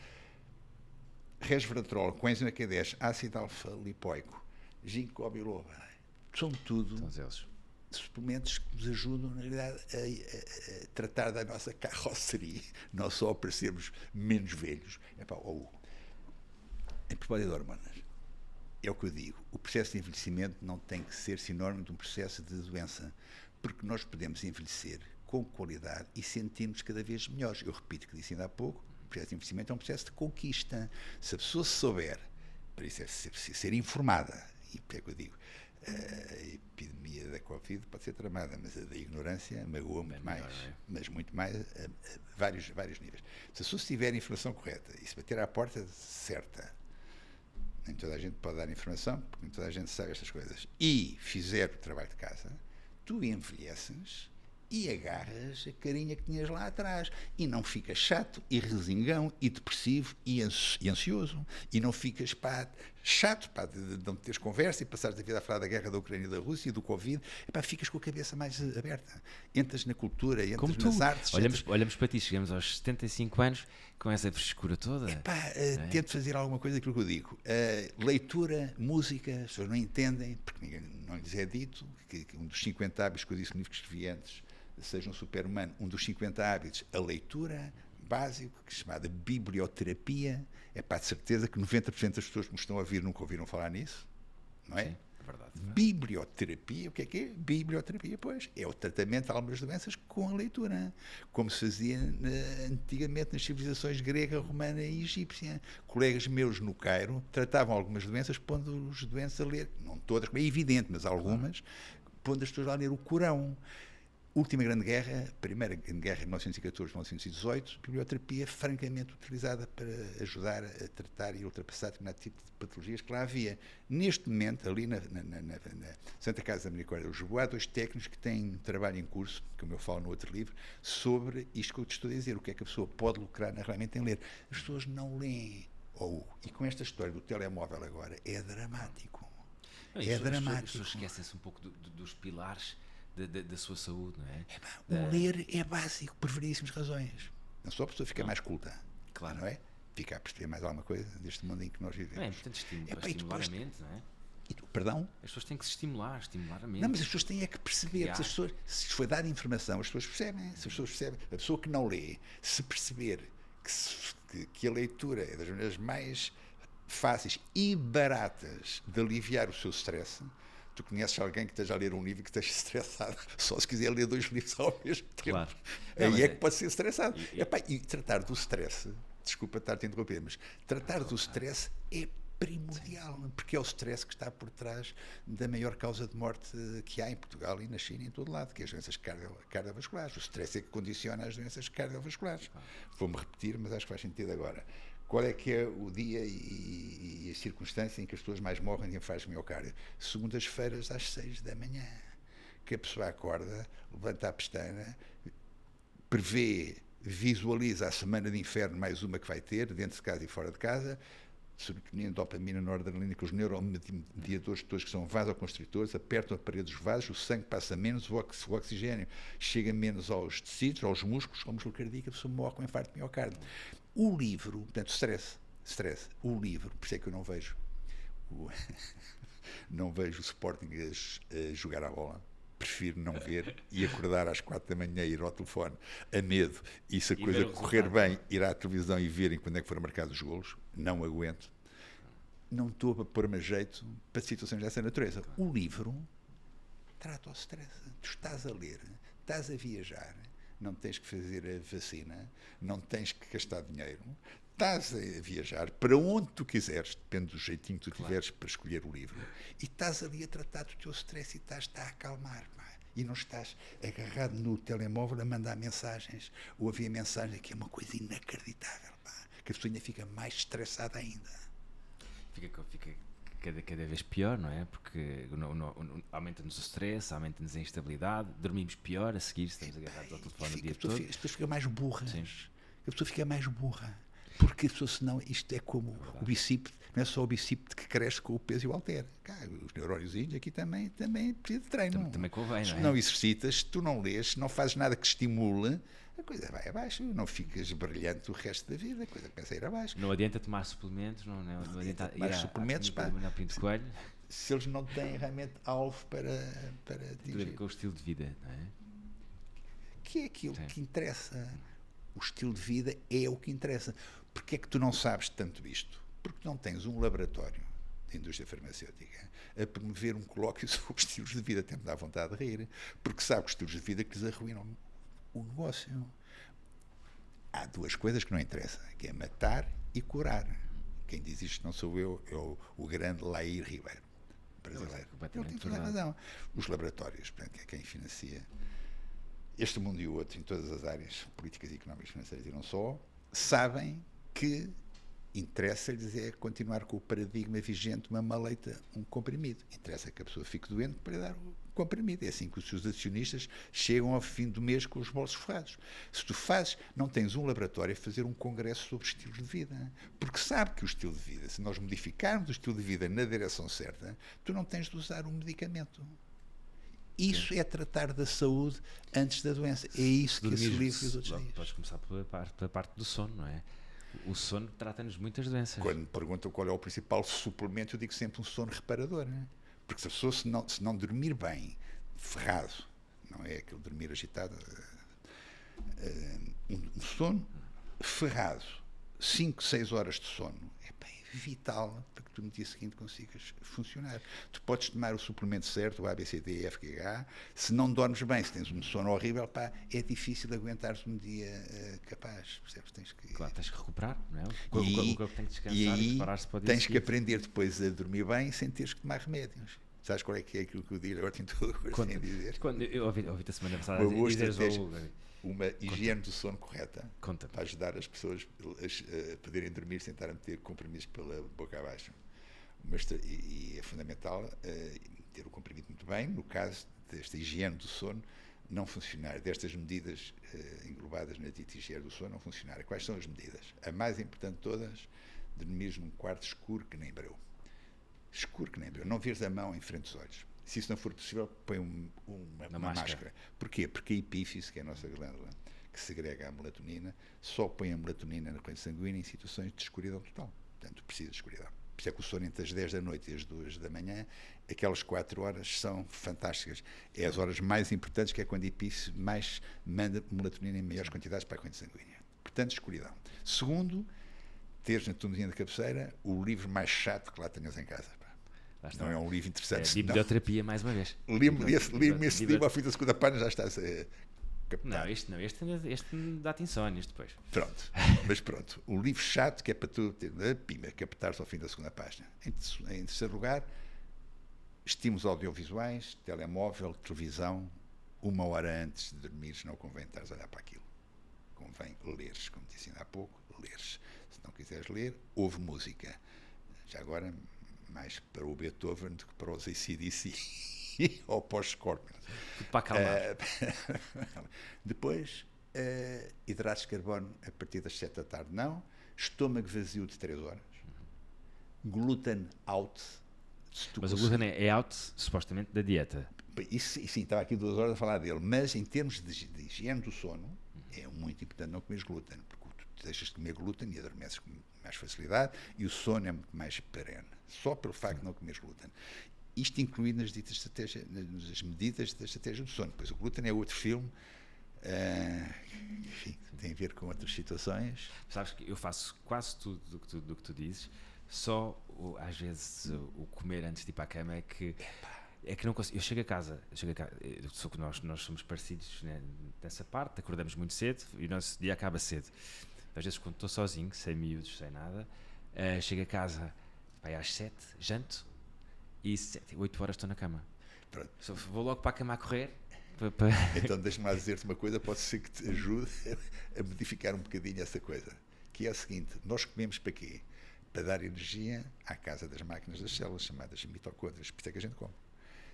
Resveratrol, coenzima Q10, ácido alfa-lipoico, ginkgo biloba, são tudo suplementos que nos ajudam, na realidade, a tratar da nossa carroceria, não só para sermos menos velhos. Em propósito de hormonas, é o que eu digo, o processo de envelhecimento não tem que ser sinónimo de um processo de doença, porque nós podemos envelhecer com qualidade e sentirmos cada vez melhores. Eu repito o que disse ainda há pouco, o processo de investimento é um processo de conquista. Se a pessoa souber, para isso é preciso ser informada, e por que é que eu digo, a epidemia da Covid pode ser tramada, mas a da ignorância magoa muito mais, mas muito mais a vários níveis. Se a pessoa tiver a informação correta e se bater à porta certa, nem toda a gente pode dar informação, porque nem toda a gente sabe estas coisas, e fizer o trabalho de casa, tu envelheces e agarras a carinha que tinhas lá atrás e não ficas chato e resingão e depressivo e ansioso e não ficas chato de não teres conversa e passares a vida a falar da guerra da Ucrânia e da Rússia e do Covid, ficas com a cabeça mais aberta, entras na cultura, entras nas artes. Olhamos para ti, chegamos aos 75 anos com essa frescura toda. Tento fazer alguma coisa daquilo que eu digo. Leitura, música, as pessoas não entendem, porque ninguém não lhes é dito, que um dos 50 hábitos que eu disse no livro que escrevi antes, seja um super-humano, um dos 50 hábitos, a leitura, básico, que é chamada biblioterapia, de certeza que 90% das pessoas que me estão a ouvir nunca ouviram falar nisso, não é? Sim, é verdade. Biblioterapia, o que é? Biblioterapia, pois, é o tratamento de algumas doenças com a leitura, como se fazia antigamente nas civilizações grega, romana e egípcia. Colegas meus no Cairo tratavam algumas doenças pondo os doentes a ler, não todas, é evidente, mas algumas, pondo as pessoas a ler o Corão. Última Grande Guerra, Primeira Grande Guerra, 1914-1918, biblioterapia francamente utilizada para ajudar a tratar e ultrapassar determinado tipo de patologias que lá havia. Neste momento, ali na Santa Casa da Misericórdia de Lisboa, há 2 técnicos que têm trabalho em curso, como eu falo no outro livro, sobre isto que eu te estou a dizer, o que é que a pessoa pode lucrar realmente em ler. As pessoas não leem. E com esta história do telemóvel agora, é dramático. As pessoas esquecem-se um pouco dos pilares da sua saúde, não é? O ler é básico, por variedíssimas razões. Não só a pessoa fica mais culta, claro, não é? Fica a perceber mais alguma coisa deste mundo em que nós vivemos. É importante estimular a mente, não é? Perdão? As pessoas têm que se estimular a mente. Não, mas as pessoas têm que perceber. Se foi dar informação, as pessoas percebem. Se as pessoas percebem. A pessoa que não lê, se perceber que a leitura é das maneiras mais fáceis e baratas de aliviar o seu stress. Tu conheces alguém que esteja a ler um livro e que esteja estressado, só se quiser ler 2 livros ao mesmo tempo. Claro. Aí é que pode ser estressado. E tratar do stress, desculpa estar-te a interromper, mas tratar do stress é primordial, porque é o stress que está por trás da maior causa de morte que há em Portugal e na China e em todo lado, que é as doenças cardiovasculares. O stress é que condiciona as doenças cardiovasculares. Vou-me repetir, mas acho que faz sentido agora. Qual é que é o dia e a circunstância em que as pessoas mais morrem de infarto miocárdio? Segundas-feiras às 6 da manhã, que a pessoa acorda, levanta a pestana, prevê, visualiza a semana de inferno, mais uma que vai ter, dentro de casa e fora de casa, serotonina, dopamina, noradrenalina, que os neuromediadores todos que são vasoconstritores, apertam a parede dos vasos, o sangue passa menos, o oxigênio chega menos aos tecidos, aos músculos, ao músculo cardíaco, a pessoa morre com infarto de miocárdio. O livro, portanto, stress, o livro, por isso é que eu não vejo o Sporting a jogar a bola, prefiro não ver e acordar às 4 da manhã e ir ao telefone a medo e se a coisa correr bem, ir à televisão e verem quando é que foram marcados os golos, não aguento. Não estou a pôr-me a jeito para situações dessa natureza. O livro trata o stress. Tu estás a ler, estás a viajar, não tens que fazer a vacina, não tens que gastar dinheiro, estás a viajar para onde tu quiseres, depende do jeitinho que tu tiveres para escolher o livro, e estás ali a tratar do teu stress e estás-te a acalmar, pá. E não estás agarrado no telemóvel a mandar mensagens, ou a ver mensagens, que é uma coisa inacreditável, pá, que a pessoa ainda fica mais estressada ainda. Fica cada vez pior, não é? Porque aumenta-nos o stress, aumenta-nos a instabilidade, dormimos pior a seguir, estamos agarrados ao telefone o dia todo. As pessoas ficam mais burras. Sim. A pessoa fica mais burra. Porque a pessoa, senão, isto é como o bicípede, não é só o bicípede que cresce com o peso e o halter. Os neuróniozinhos aqui também precisa de treino. Também convém, não é? Se não exercitas, se tu não lês, se não fazes nada que estimule, a coisa vai abaixo, não ficas brilhante o resto da vida, a coisa começa a ir abaixo. Não adianta tomar suplementos, não adianta tomar suplementos, pá. Pinto Coelho. Se eles não têm realmente alvo para atingir. Com o estilo de vida, não é? Que é aquilo que interessa. O estilo de vida é o que interessa. Porquê é que tu não sabes tanto isto? Porque não tens um laboratório da indústria farmacêutica a promover um colóquio sobre os estilos de vida. Até me dá vontade de rir. Porque sabe que os estilos de vida que lhes arruinam o negócio. Há duas coisas que não interessam, que é matar e curar. Quem diz isto não sou eu, é o grande Lair Ribeiro, brasileiro. Ele tem toda a razão. Os laboratórios, portanto, que é quem financia este mundo e o outro, em todas as áreas políticas, económicas, financeiras e não só, sabem que interessa-lhes é continuar com o paradigma vigente, uma maleita, um comprimido. Interessa que a pessoa fique doente para dar o comprimido. É assim que os seus acionistas chegam ao fim do mês com os bolsos forrados. Se tu fazes, não tens um laboratório a fazer um congresso sobre estilos de vida, porque sabe que o estilo de vida, se nós modificarmos o estilo de vida na direção certa, tu não tens de usar um medicamento. Isso é tratar da saúde antes da doença. É isso que esse livro e os outros dizem. Podes começar pela parte do sono, não é? O sono trata-nos de muitas doenças. Quando me perguntam qual é o principal suplemento, eu digo sempre um sono reparador. Não é? Porque se a pessoa se não dormir bem, ferrado, não é aquele dormir agitado, um sono ferrado, 5, 6 horas de sono, é vital para que tu no dia seguinte consigas funcionar. Tu podes tomar o suplemento certo, o A, B, C, D, E, F, G, H, se não dormes bem, se tens um sono horrível, é difícil aguentares um dia capaz, percebes? Claro, tens que recuperar, não é? O corpo tem que descansar e preparar-se para o dia tens seguinte. que aprender depois a dormir bem sem teres que tomar remédios. Sabes qual é aquilo que eu digo? Agora tenho todo o gosto em dizer. Eu ouvi-te a semana passada dizeres uma higiene do sono correta Conta. para ajudar as pessoas a poderem dormir sem estar a meter comprimidos pela boca abaixo. E é fundamental ter o comprimido muito bem, no caso desta higiene do sono não funcionar, destas medidas englobadas na dita higiene do sono não funcionar. Quais são as medidas? A mais importante de todas, dormir num quarto escuro que nem breu. Escuro que nem breu. Não vires a mão em frente aos olhos. Se isso não for possível, põe uma máscara. Porquê? Porque a epífise, que é a nossa glândula, que segrega a melatonina, só põe a melatonina na corrente sanguínea em situações de escuridão total. Portanto, precisa de escuridão. Por isso é que o sono entre as 10 da noite e as 2 da manhã, aquelas 4 horas são fantásticas. É as horas mais importantes, que é quando a epífise mais manda melatonina em maiores quantidades para a corrente sanguínea. Portanto, escuridão. Segundo, teres na tua mesinha de cabeceira o livro mais chato que lá tenhas em casa. Não é um livro interessante. Biblioterapia, mais uma vez. Li-me esse livro ao fim da segunda página, já estás a captar. Não, este dá-te insónias depois. Pronto, mas pronto. O livro chato que é para tu ter pima, captar-se ao fim da segunda página. Em terceiro lugar, estímulos audiovisuais, telemóvel, televisão, 1 hora antes de dormires, não convém estares a olhar para aquilo. Convém leres, como disse ainda há pouco, leres. Se não quiseres ler, ouve música. Já agora, mais para o Beethoven do que para os AC/DC ou para os Scorpions. Para acalmar. Depois, hidratos de carbono a partir das 7 da tarde, não. Estômago vazio de 3 horas. Glúten out. Mas o glúten é out, supostamente, da dieta. Isso, sim, estava aqui 2 horas a falar dele. Mas em termos de higiene do sono, é muito importante não comer glúten, porque tu deixas de comer glúten e adormeces com mais facilidade e o sono é muito mais perene. Só pelo facto de não comer glúten. Isto incluído nas ditas estratégias, nas medidas da estratégia do sono. Pois o glúten é outro filme, enfim, tem a ver com outras situações. Sabes que eu faço quase tudo do que tu dizes, só às vezes o comer antes de ir para a cama é que não consigo. Eu chego a casa, nós somos parecidos, né, nessa parte, acordamos muito cedo e o nosso dia acaba cedo. Às vezes quando estou sozinho, sem miúdos, sem nada, chego a casa às 7, janto e 8 horas estou na cama. Pronto. Vou logo para a cama a correr. Então deixa-me lá dizer-te uma coisa, pode ser que te ajude a modificar um bocadinho essa coisa, que é a seguinte: nós comemos para quê? Para dar energia à casa das máquinas das células, chamadas mitocôndrias, por isso é que a gente come.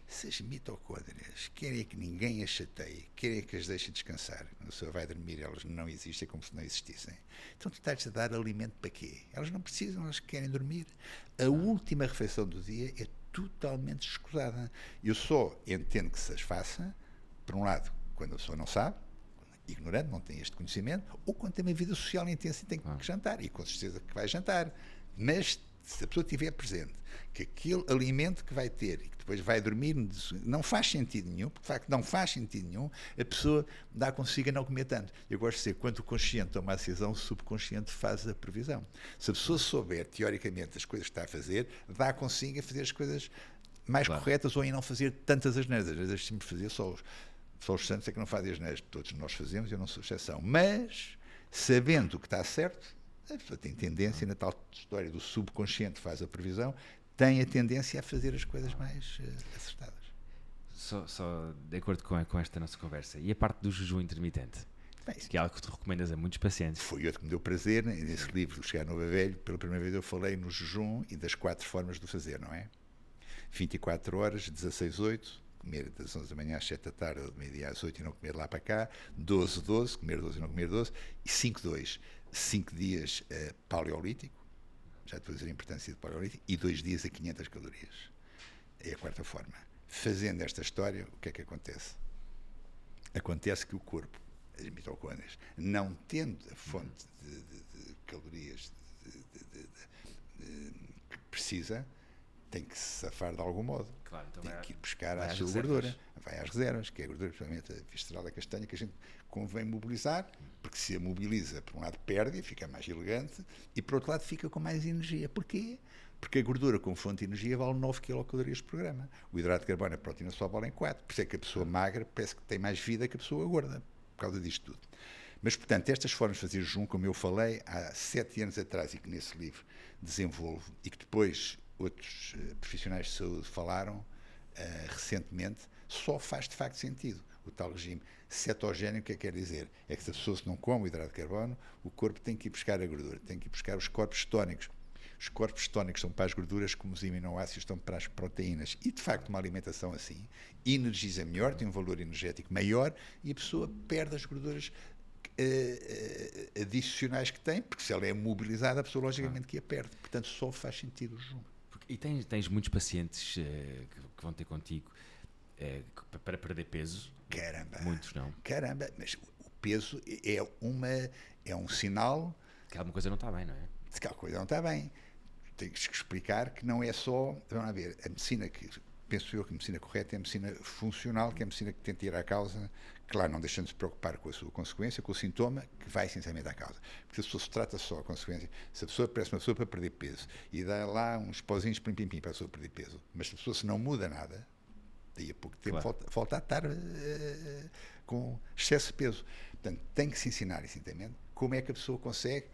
Se as mitocôndrias querem que ninguém as chateie, querem que as deixe descansar, quando a pessoa vai dormir, elas não existem como se não existissem. Então tu estás a dar alimento para quê? Elas não precisam, elas querem dormir. A última refeição do dia é totalmente escusada. Eu só entendo que se as faça, por um lado, quando a pessoa não sabe, ignorante, não tem este conhecimento, ou quando tem uma vida social intensa e tem que jantar, e com certeza que vai jantar. Mas se a pessoa estiver presente, que aquele alimento que vai ter e que depois vai dormir não faz sentido nenhum, porque de facto não faz sentido nenhum, a pessoa dá consigo a não comer tanto. Eu gosto de dizer, quando o consciente toma a decisão, o subconsciente faz a previsão. Se a pessoa souber, teoricamente, as coisas que está a fazer, dá consigo a fazer as coisas mais corretas ou em não fazer tantas asneiras. Às vezes deixe-me fazer só Só os santos é que não fazem asneiras. Todos nós fazemos, eu não sou exceção. Mas, sabendo o que está certo, a pessoa tem tendência, na tal história do subconsciente faz a previsão, tem a tendência a fazer as coisas mais acertadas. Só de acordo com esta nossa conversa, e a parte do jejum intermitente? Bem, Que é algo que tu recomendas a muitos pacientes. foi outro que me deu prazer, né? Nesse livro, Chegar Novo a Velho, pela primeira vez eu falei no jejum e das 4 formas de o fazer, não é? 24 horas, 16-8, comer das 11 da manhã às 7 da tarde, do meio-dia às 8 e não comer lá para cá, 12-12, comer 12 e não comer 12, e 5-2, 5 dias paleolítico, já estou a dizer a importância de paleolítico, e 2 dias a 500 calorias. É a quarta forma. Fazendo esta história, o que é que acontece? Acontece que o corpo, as mitocôndrias, não tendo a fonte de calorias que precisa, tem que se safar de algum modo. Claro, então tem que ir buscar a às sua reservas. gordura. Vai às reservas, que é a gordura, principalmente a visceral da castanha, que a gente convém mobilizar, porque se a mobiliza, por um lado perde, fica mais elegante, e por outro lado fica com mais energia. Porquê? Porque a gordura com fonte de energia vale 9 quilocalorias por programa. O hidrato de carbono e a proteína só valem 4. Por isso é que a pessoa magra parece que tem mais vida que a pessoa gorda, por causa disto tudo. Mas, portanto, estas formas de fazer jejum, como eu falei há 7 anos atrás e que nesse livro desenvolvo, e que depois outros profissionais de saúde falaram recentemente, só faz de facto sentido. O tal regime cetogénico, o que é que quer dizer? É que se a pessoa não come o hidrato de carbono, o corpo tem que ir buscar a gordura, tem que ir buscar os corpos cetónicos. Os corpos cetónicos são para as gorduras, como os aminoácidos estão para as proteínas. E, de facto, uma alimentação assim energiza melhor, tem um valor energético maior e a pessoa perde as gorduras adicionais que tem, porque se ela é mobilizada, a pessoa logicamente que a perde. Portanto, só faz sentido o jejum. E tens muitos pacientes que vão ter contigo para perder peso? Caramba! Muitos não. Caramba! Mas o peso é um sinal Que alguma coisa não está bem, não é? de que alguma coisa não está bem. Tens que explicar que não é só... Vamos lá ver, a medicina que... Penso eu que a medicina correta é a medicina funcional, que é a medicina que tenta ir à causa, claro, não deixando de se preocupar com a sua consequência, com o sintoma, que vai essencialmente à causa. Porque se a pessoa se trata só a consequência, se a pessoa parece uma pessoa para perder peso e dá lá uns pozinhos pim-pim-pim para a pessoa perder peso, mas se a pessoa se não muda nada, daí a pouco tempo Claro. volta a estar com excesso de peso. Portanto, tem que se ensinar essencialmente como é que a pessoa consegue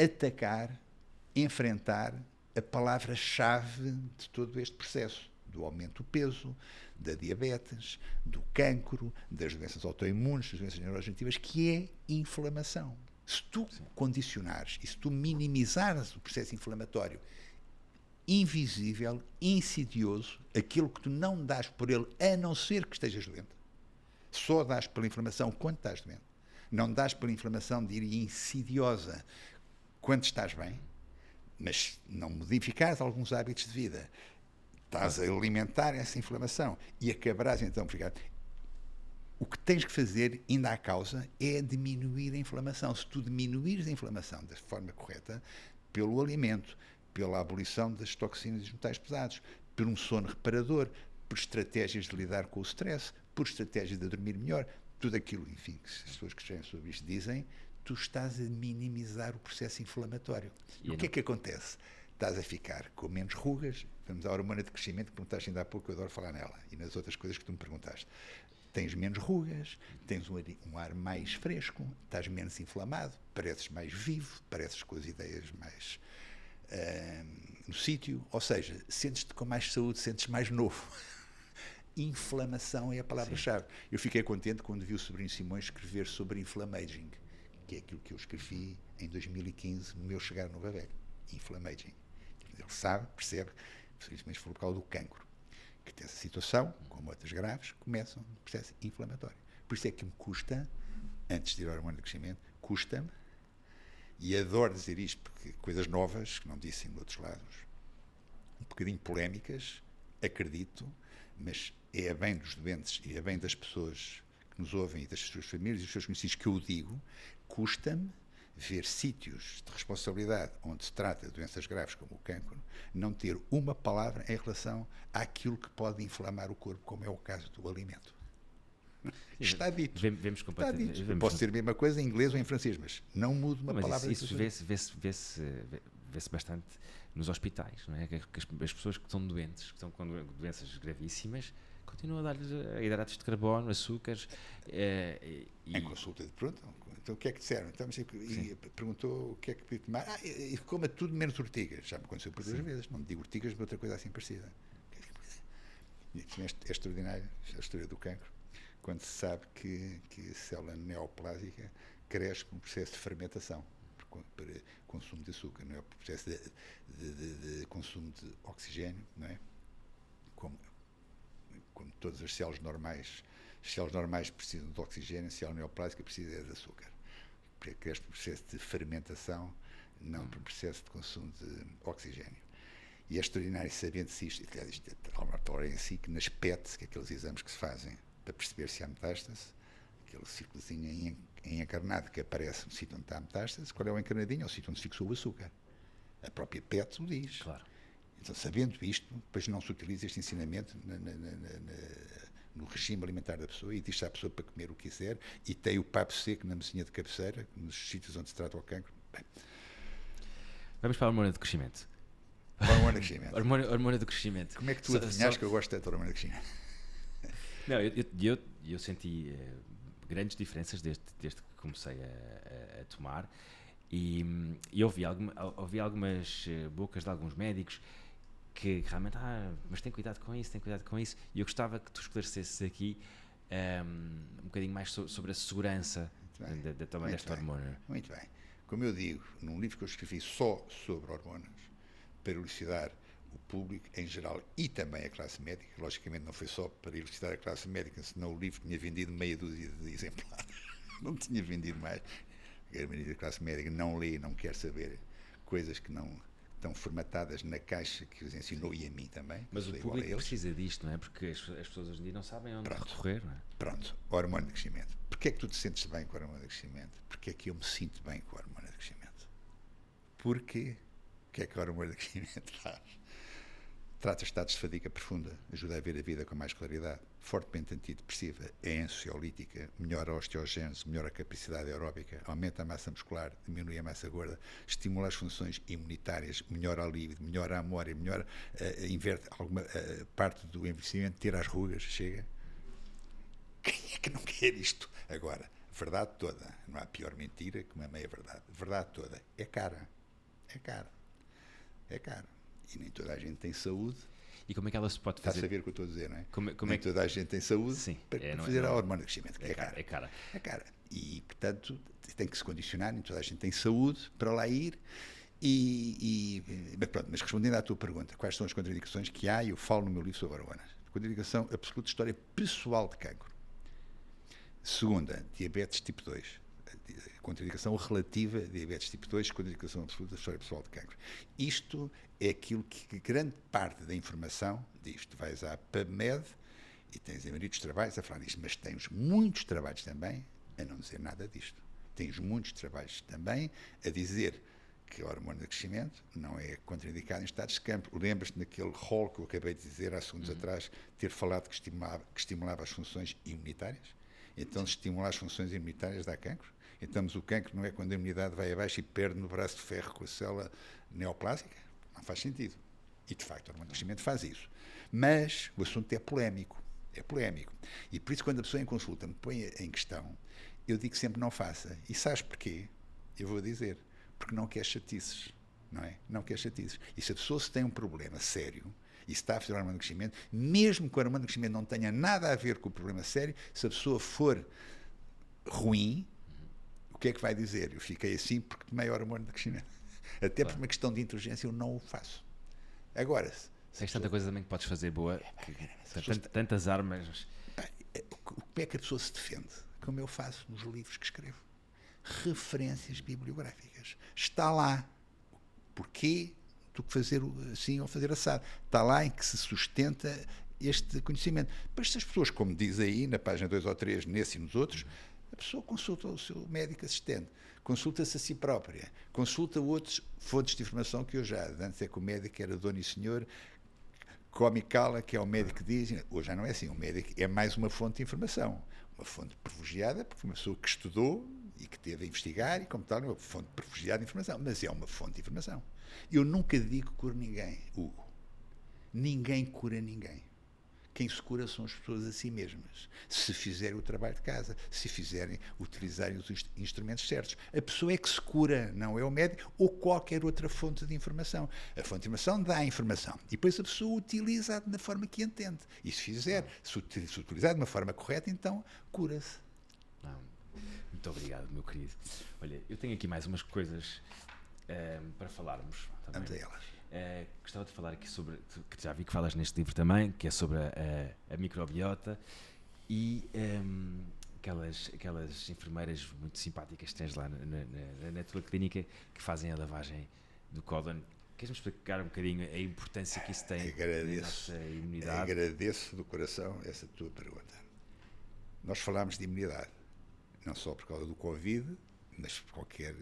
atacar, enfrentar a palavra-chave de todo este processo, do aumento do peso, da diabetes, do cancro, das doenças autoimunes, das doenças neurodegenerativas, que é inflamação. Se tu condicionares e se tu minimizares o processo inflamatório invisível, insidioso, aquilo que tu não dás por ele, a não ser que estejas doente, só dás pela inflamação quando estás doente. Não dás pela inflamação, diria, insidiosa, quando estás bem, mas não modificares alguns hábitos de vida, estás a alimentar essa inflamação e acabarás então por ficar... O que tens que fazer, ainda à causa, é diminuir a inflamação. Se tu diminuires a inflamação da forma correta, pelo alimento, pela abolição das toxinas e dos metais pesados, por um sono reparador, por estratégias de lidar com o stress, por estratégias de dormir melhor, tudo aquilo, enfim, que as pessoas que escrevem sobre isto dizem, tu estás a minimizar o processo inflamatório. E o que é que acontece? Estás a ficar com menos rugas, vamos à hormona de crescimento que perguntaste ainda há pouco, eu adoro falar nela, e nas outras coisas que tu me perguntaste. Tens menos rugas, tens um ar mais fresco, estás menos inflamado, pareces mais vivo, pareces com as ideias mais no sítio, ou seja, sentes-te com mais saúde, sentes mais novo. Inflamação é a palavra-chave. Eu fiquei contente quando vi o sobrinho Simões escrever sobre inflammaging, que é aquilo que eu escrevi em 2015, no meu chegar no Velho. Inflammaging. Ele sabe, percebe, mas foi por causa do cancro, que tem essa situação, como outras graves, começam um processo inflamatório. Por isso é que me custa, antes de ir ao hormônio de crescimento, custa-me, e adoro dizer isto, porque coisas novas, que não disse em outros lados, um bocadinho polémicas, acredito, mas é a bem dos doentes e a bem das pessoas que nos ouvem e das suas famílias e dos seus conhecidos que eu o digo, custa-me ver sítios de responsabilidade onde se trata de doenças graves como o cancro, não ter uma palavra em relação àquilo que pode inflamar o corpo, como é o caso do alimento. Está dito. Vemos Está dito. Posso dizer a mesma coisa em inglês ou em francês, mas não mudo uma palavra. Isso vê-se bastante nos hospitais, não é? Que as pessoas que estão doentes, que estão com doenças gravíssimas, continua a dar-lhes hidratos de carbono, açúcares. Em consulta de pronto. Então o que é que disseram? Então, e perguntou o que é que podia tomar. E coma tudo menos urtigas. Já me aconteceu por 2 vezes. Não me digo urtigas, mas outra coisa assim parecida. É extraordinário a história do cancro, quando se sabe que a célula neoplásica cresce por um processo de fermentação, para consumo de açúcar, não é? Por processo de consumo de oxigênio, não é? Como todas as células normais precisam de oxigênio, a célula neoplásica precisa de açúcar. Cresce por processo de fermentação, não por processo de consumo de oxigênio. E é extraordinário sabendo-se isto, aliás, isto é em si, que nas PET, que é aqueles exames que se fazem para perceber se há metástase, aquele círculozinho em encarnado que aparece no sítio onde está a metástase, qual é o encarnadinho? É o sítio onde se fixou o açúcar. A própria PET o diz. Claro. Então, sabendo isto, depois não se utiliza este ensinamento no regime alimentar da pessoa e diz à pessoa para comer o que quiser e tem o papo seco na mesinha de cabeceira, nos sítios onde se trata o cancro. Bem. Vamos para a hormona de crescimento. Hormona de crescimento. Hormona do crescimento. Como é que tu adivinhas que eu gosto tanto da hormona de crescimento? Não, eu senti grandes diferenças desde que comecei a tomar e ouvi algumas bocas de alguns médicos que realmente, mas tem cuidado com isso, e eu gostava que tu esclarecesses aqui um bocadinho mais sobre a segurança também desta hormona. Muito bem. Como eu digo, num livro que eu escrevi só sobre hormonas, para elucidar o público em geral e também a classe médica, logicamente não foi só para elucidar a classe médica, senão o livro tinha vendido meia dúzia de exemplares, não tinha vendido mais. A maioria da classe médica não lê, não quer saber coisas que não estão formatadas na caixa que os ensinou e a mim também. Mas o público precisa disto, não é? Porque as pessoas hoje em dia não sabem onde recorrer, não é? Pronto, hormona de crescimento. Porquê é que tu te sentes bem com a hormona de crescimento? Porquê é que eu me sinto bem com a hormona de crescimento? Porquê? O que é que a hormona de crescimento faz? Trata estados de fadiga profunda, ajuda a ver a vida com mais claridade, fortemente antidepressiva, é ansiolítica, melhora a osteogênese, melhora a capacidade aeróbica, aumenta a massa muscular, diminui a massa gorda, estimula as funções imunitárias, melhora a libido, melhora a memória, inverte alguma parte do envelhecimento, tira as rugas, chega. Quem é que não quer isto? Agora, verdade toda, não há pior mentira que uma meia verdade. Verdade toda, é cara. É caro. É caro. E nem toda a gente tem saúde. E como é que ela se pode fazer? Está a saber o que eu estou a dizer, não é? Nem toda a gente tem saúde para fazer a hormona de crescimento. É cara. É cara. E, portanto, tem que se condicionar, nem toda a gente tem saúde para lá ir. Mas respondendo à tua pergunta, quais são as contradições que há, eu falo no meu livro sobre hormonas. Contradição absoluta, história pessoal de cancro. Segunda, diabetes tipo 2. Contraindicação relativa de diabetes tipo 2, contraindicação absoluta, história pessoal de cancro. Isto é aquilo que grande parte da informação diz. Tu vais à PubMed e tens a maioria dos trabalhos a falar disto, mas tens muitos trabalhos também a não dizer nada disto. Tens muitos trabalhos também a dizer que a hormona de crescimento não é contraindicada em estados de campo. Lembras-te naquele rol que eu acabei de dizer há segundos atrás, ter falado que estimulava as funções imunitárias? Então, se estimular as funções imunitárias dá cancro? Então, mas o cancro não é quando a imunidade vai abaixo e perde no braço de ferro com a célula neoplásica? Não faz sentido. E, de facto, a hormona de crescimento faz isso. Mas o assunto é polémico. É polémico. E por isso, quando a pessoa em consulta me põe em questão, eu digo sempre não faça. E sabes porquê? Eu vou dizer. Porque não quer chatices. Não é? Não quer chatices. E se a pessoa tem um problema sério e se está a fazer a hormona de crescimento, mesmo que a hormona de crescimento não tenha nada a ver com o problema sério, se a pessoa for ruim, o que é que vai dizer? Eu fiquei assim porque tomei a hormona de crescimento. Até por uma questão de inteligência eu não o faço. Agora... Tens tanta coisa também que podes fazer boa, tantas armas. Como é que a pessoa se defende? Como eu faço nos livros que escrevo. Referências bibliográficas. Está lá. Porquê do que fazer assim ou fazer assado? Está lá em que se sustenta este conhecimento. Depois, se as pessoas, como diz aí, na página 2 ou 3, nesse e nos outros, a pessoa consulta o seu médico assistente, consulta-se a si própria, consulta outras fontes de informação que eu já, antes é que o médico era dono e senhor, come e cala, que é o médico que diz. Hoje já não é assim, o médico é mais uma fonte de informação, uma fonte privilegiada, porque uma pessoa que estudou e que teve a investigar e como tal, é uma fonte privilegiada de informação, mas é uma fonte de informação. Eu nunca digo que curo ninguém, Hugo. Ninguém cura ninguém. Quem se cura são as pessoas a si mesmas. Se fizerem o trabalho de casa, se utilizarem os instrumentos certos. A pessoa é que se cura, não é o médico ou qualquer outra fonte de informação. A fonte de informação dá a informação e depois a pessoa utiliza da forma que entende. E se utilizar de uma forma correta, então cura-se. Muito obrigado, meu querido. Olha, eu tenho aqui mais umas coisas para falarmos. Também. Vamos a elas. Gostava de falar aqui sobre, que já vi que falas neste livro também, que é sobre a microbiota e aquelas enfermeiras muito simpáticas que tens lá na tua clínica que fazem a lavagem do cólon. Queres-me explicar um bocadinho a importância que isso tem na nossa imunidade? Agradeço do coração essa tua pergunta. Nós falámos de imunidade, não só por causa do Covid, mas qualquer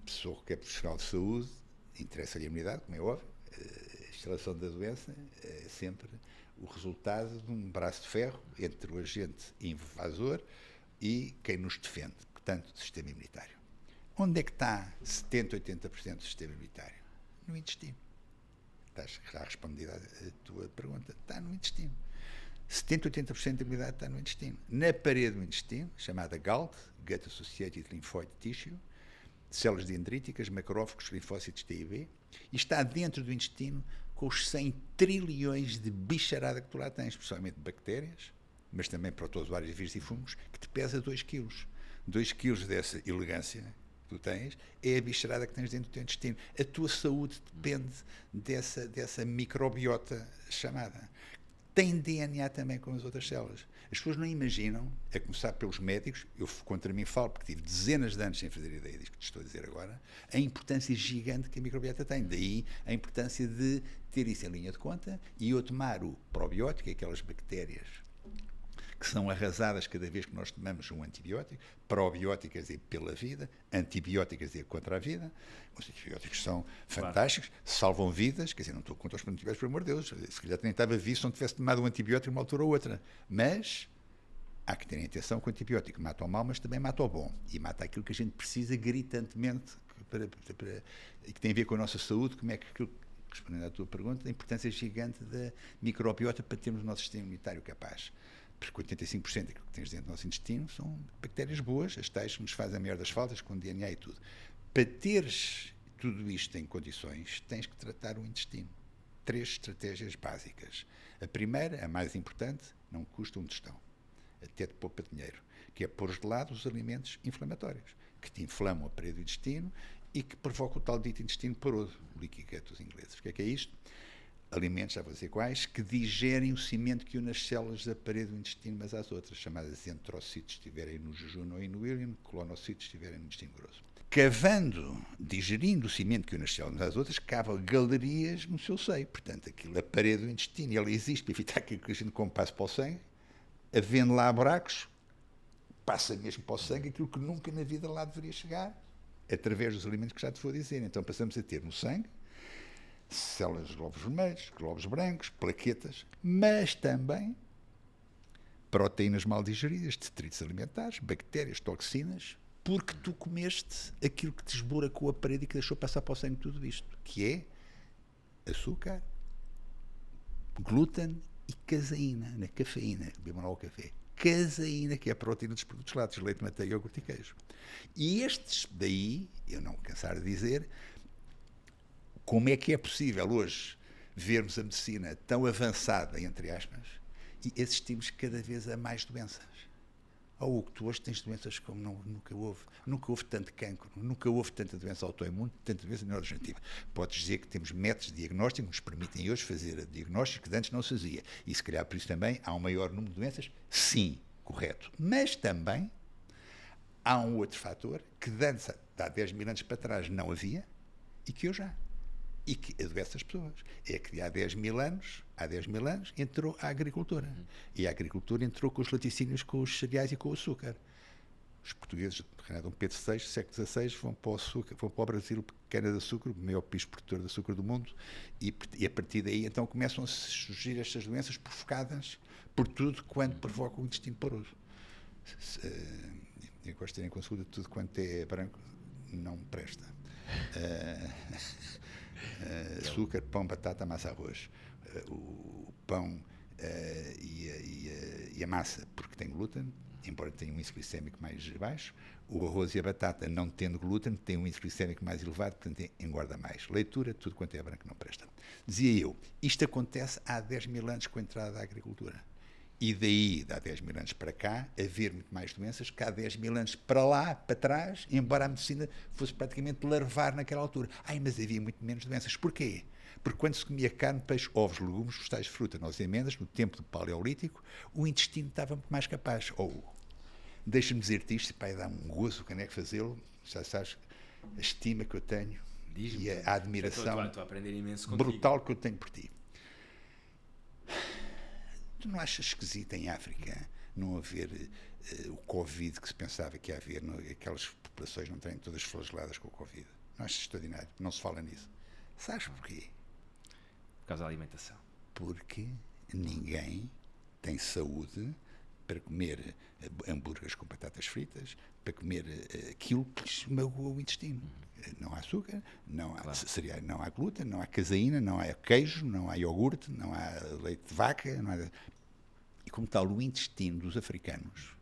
pessoa, qualquer profissional de saúde, interessa-lhe a imunidade, como é óbvio. A instalação da doença é sempre o resultado de um braço de ferro entre o agente invasor e quem nos defende, portanto, o sistema imunitário. Onde é que está 70%, 80% do sistema imunitário? No intestino. Estás já respondida a tua pergunta. Está no intestino. 70%, 80% da imunidade está no intestino. Na parede do intestino, chamada GALT, Gut Associated Lymphoid Tissue, células dendríticas, macrófagos, linfócitos T e B, e está dentro do intestino com os 100 trilhões de bicharada que tu lá tens, especialmente bactérias, mas também protozoários, vírus e fungos, que te pesa 2 quilos. 2 quilos dessa elegância que tu tens é a bicharada que tens dentro do teu intestino. A tua saúde depende dessa microbiota chamada. Tem DNA também com as outras células. As pessoas não imaginam, a começar pelos médicos, eu contra mim falo, porque tive dezenas de anos sem fazer ideia disto que te estou a dizer agora, a importância gigante que a microbiota tem. Daí a importância de ter isso em linha de conta e eu tomar o probiótico, aquelas bactérias que são arrasadas cada vez que nós tomamos um antibiótico. Probióticas é pela vida, antibióticas é contra a vida. Os antibióticos são fantásticos, salvam vidas, quer dizer, não estou contra os antibióticos, por amor de Deus, se calhar nem estava vivo se não tivesse tomado um antibiótico numa altura ou outra. Mas há que ter atenção que o antibiótico mata o mal, mas também mata o bom. E mata aquilo que a gente precisa gritantemente, e que tem a ver com a nossa saúde, como é que aquilo, respondendo à tua pergunta, a importância gigante da microbiota para termos o nosso sistema imunitário capaz. Porque 85% daquilo que tens dentro do nosso intestino são bactérias boas, as tais que nos fazem a melhor das faltas, com DNA e tudo. Para teres tudo isto em condições, tens que tratar o intestino. 3 estratégias básicas. A primeira, a mais importante, não custa um tostão, até te poupa dinheiro, que é pôr de lado os alimentos inflamatórios, que te inflamam a parede do intestino e que provocam o tal dito intestino poroso, o leaky gut dos ingleses. O que é isto? Alimentos, já vou dizer quais, que digerem o cimento que une as células da parede do intestino umas às outras, chamadas enterocitos, se estiverem no jejum ou no William, colonocitos, se estiverem no intestino grosso. Cavando, digerindo o cimento que une as células umas às outras, cavam galerias no seu seio. Portanto, aquilo, a parede do intestino, ela existe para evitar que a gente como passe para o sangue, havendo lá buracos, passa mesmo para o sangue aquilo que nunca na vida lá deveria chegar, através dos alimentos que já te vou dizer. Então passamos a ter no sangue células de glóbulos vermelhos, glóbulos brancos, plaquetas, mas também proteínas mal digeridas, detritos alimentares, bactérias, toxinas, porque tu comeste aquilo que te esburacou a parede e que deixou passar para o sangue tudo isto, que é açúcar, glúten e caseína, na cafeína, bebam lá o café. Caseína, que é a proteína dos produtos lácteos, leite, manteiga, iogurte e queijo. E estes daí, eu não cansar de dizer, como é que é possível hoje vermos a medicina tão avançada, entre aspas, e assistimos cada vez a mais doenças? Oh, Hugo, tu hoje tens doenças como nunca houve. Nunca houve tanto cancro, nunca houve tanta doença autoimune, tanta doença neurodegenerativa. Podes dizer que temos métodos de diagnóstico que nos permitem hoje fazer diagnósticos que antes não se fazia. E se calhar por isso também há um maior número de doenças? Sim, correto. Mas também há um outro fator que antes, há 10 mil anos para trás, não havia e que hoje há. E que adoece as pessoas. É que há 10 mil anos, entrou a agricultura. E a agricultura entrou com os laticínios, com os cereais e com o açúcar. Os portugueses, Dom Pedro VI, século XVI, vão para o açúcar, vão para o Brasil, cana de açúcar, o maior país produtor de açúcar do mundo, e a partir daí então começam a surgir estas doenças provocadas por tudo quanto provoca o intestino poroso. Eu gosto de ter em consulta tudo quanto é branco, não presta. Açúcar, pão, batata, massa, arroz. O pão e a massa, porque tem glúten, embora tenha um índice glicémico mais baixo. O arroz e a batata, não tendo glúten, tem um índice glicémico mais elevado, portanto engorda mais. Leitura, tudo quanto é branco não presta. Dizia eu, isto acontece há 10 mil anos com a entrada da agricultura. E daí, há 10 mil anos para cá, haver muito mais doenças que há 10 mil anos para lá, para trás, embora a medicina fosse praticamente larvar naquela altura. Mas havia muito menos doenças. Porquê? Porque quando se comia carne, peixe, ovos, legumes, vegetais, fruta, nozes e amêndoas, no tempo do Paleolítico, o intestino estava muito mais capaz. Deixa-me dizer-te isto, pai, dá um gozo, o caneco fazê-lo, já sabes, a estima que eu tenho e a admiração estou a aprender imenso brutal que eu tenho por ti. Tu não achas esquisito em África não haver o Covid que se pensava que ia haver, aquelas populações não têm todas flageladas com o Covid? Não achas extraordinário? Não se fala nisso. Sabes porquê? Por causa da alimentação. Porque ninguém tem saúde para comer hambúrgueres com batatas fritas, para comer aquilo que lhes magoa o intestino. Não há açúcar, não há cereais, não há glúten, não há caseína, não há queijo, não há iogurte, não há leite de vaca, não há... E como tal, o intestino dos africanos,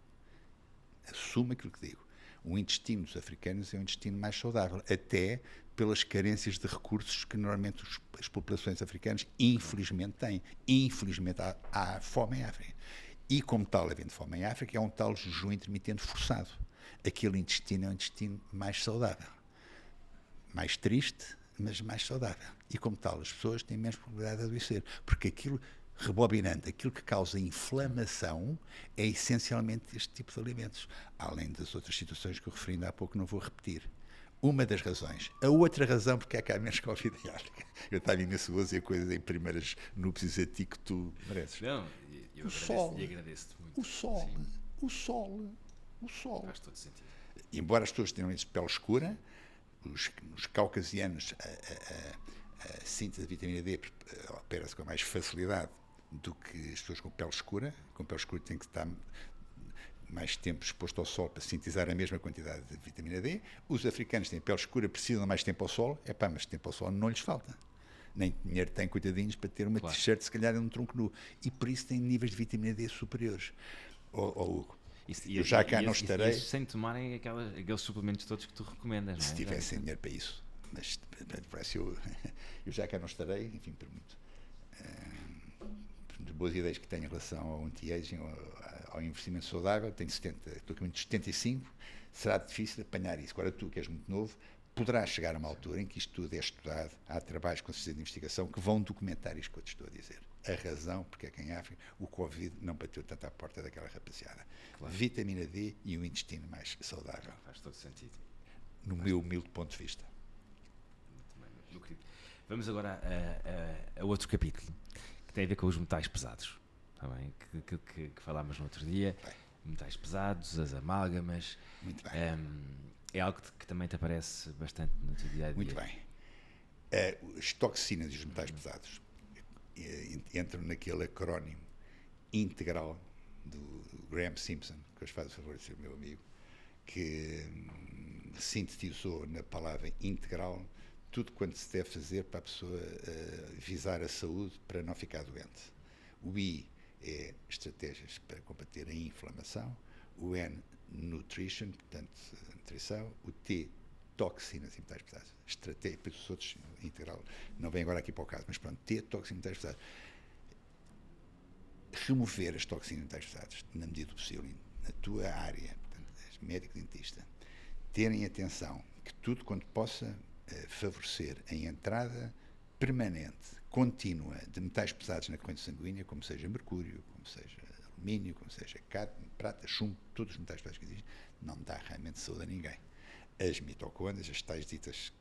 assumo aquilo que digo, o intestino dos africanos é um intestino mais saudável, até pelas carências de recursos que normalmente as populações africanas infelizmente têm. Infelizmente há fome em África. E como tal, havendo fome em África, é um tal jejum intermitente forçado. Aquele intestino é um intestino mais saudável. Mais triste, mas mais saudável. E como tal, as pessoas têm menos probabilidade de adoecer. Porque aquilo, rebobinando, aquilo que causa inflamação é essencialmente este tipo de alimentos. Além das outras situações que eu referi ainda há pouco, não vou repetir. Uma das razões. A outra razão porque é que há menos Covid em África. Eu estava imenso a dizer coisas em primeiras núpcias a ti que tu mereces. Não, eu agradeço-te muito. O sol. Faz todo sentido. Embora as pessoas tenham pele escura, os caucasianos, a síntese de vitamina D opera-se com mais facilidade do que as pessoas com pele escura. Com pele escura tem que estar mais tempo exposto ao sol para sintetizar a mesma quantidade de vitamina D. Os africanos têm pele escura, precisam de mais tempo ao sol. Mas tempo ao sol não lhes falta. Nem dinheiro têm, coitadinhos, para ter uma t-shirt, se calhar, num tronco nu. E por isso têm níveis de vitamina D superiores. Hugo, eu já cá não estarei... sem tomarem aqueles suplementos todos que tu recomendas, não é? Se tivessem dinheiro para isso. Mas parece eu já cá não estarei, enfim, por boas ideias que tenho em relação ao anti-aging, ao investimento saudável. Tenho 70, estou com 75, será difícil apanhar isso. Agora tu, que és muito novo, poderás chegar a uma altura em que isto tudo é estudado, há trabalhos com certeza de investigação que vão documentar isto que eu te estou a dizer. A razão porque é que em África o Covid não bateu tanto à porta daquela rapaziada. Claro. Vitamina D e um intestino mais saudável. Faz todo sentido. No meu humilde ponto de vista. Muito bem, meu querido. Vamos agora a outro capítulo, que tem a ver com os metais pesados. Está bem? Que falámos no outro dia. Bem. Metais pesados, as amálgamas. Muito bem. É algo que também te aparece bastante no teu dia a dia. Muito bem. As toxinas e os metais pesados entram naquele acrónimo integral do Graham Simpson, que hoje faz o favor de ser meu amigo, que sintetizou na palavra integral tudo quanto se deve fazer para a pessoa visar a saúde para não ficar doente. O I é estratégias para combater a inflamação, o N, nutrition, portanto, nutrição, o T, toxinas e metais pesados. Estratégia, para os outros, integral, não vem agora aqui para o caso, mas pronto, T, toxinas e metais pesados. Remover as toxinas e metais pesados, na medida do possível, na tua área, portanto, és médico-dentista, terem atenção que tudo quanto possa favorecer a entrada permanente, contínua, de metais pesados na corrente sanguínea, como seja mercúrio, como seja alumínio, como seja cádmio, prata, chumbo, todos os metais pesados que existem, não dá realmente saúde a ninguém. As mitocôndrias, as tais ditas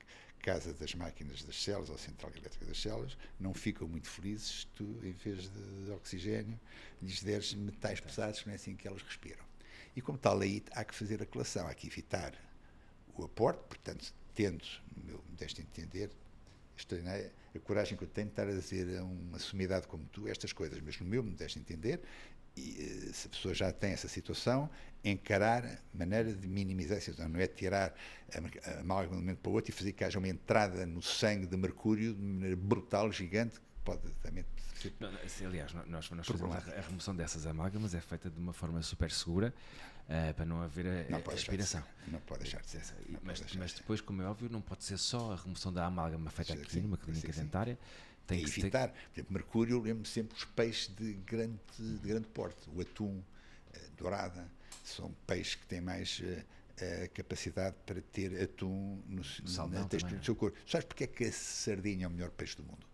casa das máquinas das células, ou central elétrica das células, não ficam muito felizes se tu, em vez de oxigênio, lhes deres metais pesados, que não é assim que elas respiram. E como tal, aí há que fazer a relação, há que evitar o aporte, portanto, tendo, no meu modesto entender, a coragem que eu tenho de estar a dizer a uma sumidade como tu estas coisas, mas no meu modesto entender, e se a pessoa já tem essa situação, encarar a maneira de minimizar essa situação, não é tirar a amálgama de um momento para o outro e fazer que haja uma entrada no sangue de mercúrio de maneira brutal, gigante, pode também ser Não, aliás, nós fazemos problemático. a remoção dessas amálgamas é feita de uma forma super segura, para não haver Não pode deixar de aspiração. ser. Não pode deixar de ser. Não pode deixar Mas de ser. depois, como é óbvio, não pode ser só a remoção da amálgama feita Sim, aqui sim, numa clínica sim, sim. dentária. Tem E que ser. evitar. Por exemplo, mercúrio, eu lembro sempre os peixes de grande porte. O atum, dourada, são peixes que têm mais capacidade para ter atum salmão na textura também, do seu corpo. Sabes porque é que a sardinha é o melhor peixe do mundo?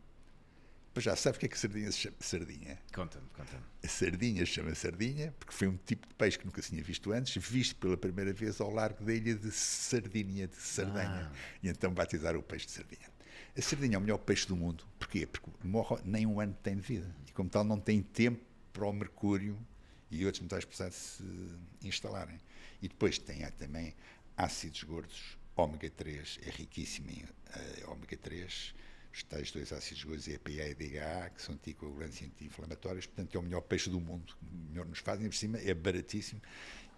Pois já, sabes porque é que a sardinha se chama sardinha? Conta-me. A sardinha chama sardinha porque foi um tipo de peixe que nunca se tinha visto antes, visto pela primeira vez ao largo da ilha de Sardinha, de Sardenha. E então batizaram o peixe de sardinha. A sardinha é o melhor peixe do mundo. Porquê? Porque morre nem um ano tem de vida. E como tal não tem tempo para o mercúrio e outros metais pesados se instalarem. E depois tem também ácidos gordos, ômega 3, é riquíssimo em ômega 3, os tais dois ácidos gordos, EPA e DHA, que são anticoagulantes e anti-inflamatórios, portanto é o melhor peixe do mundo, o melhor nos fazem, por cima é baratíssimo.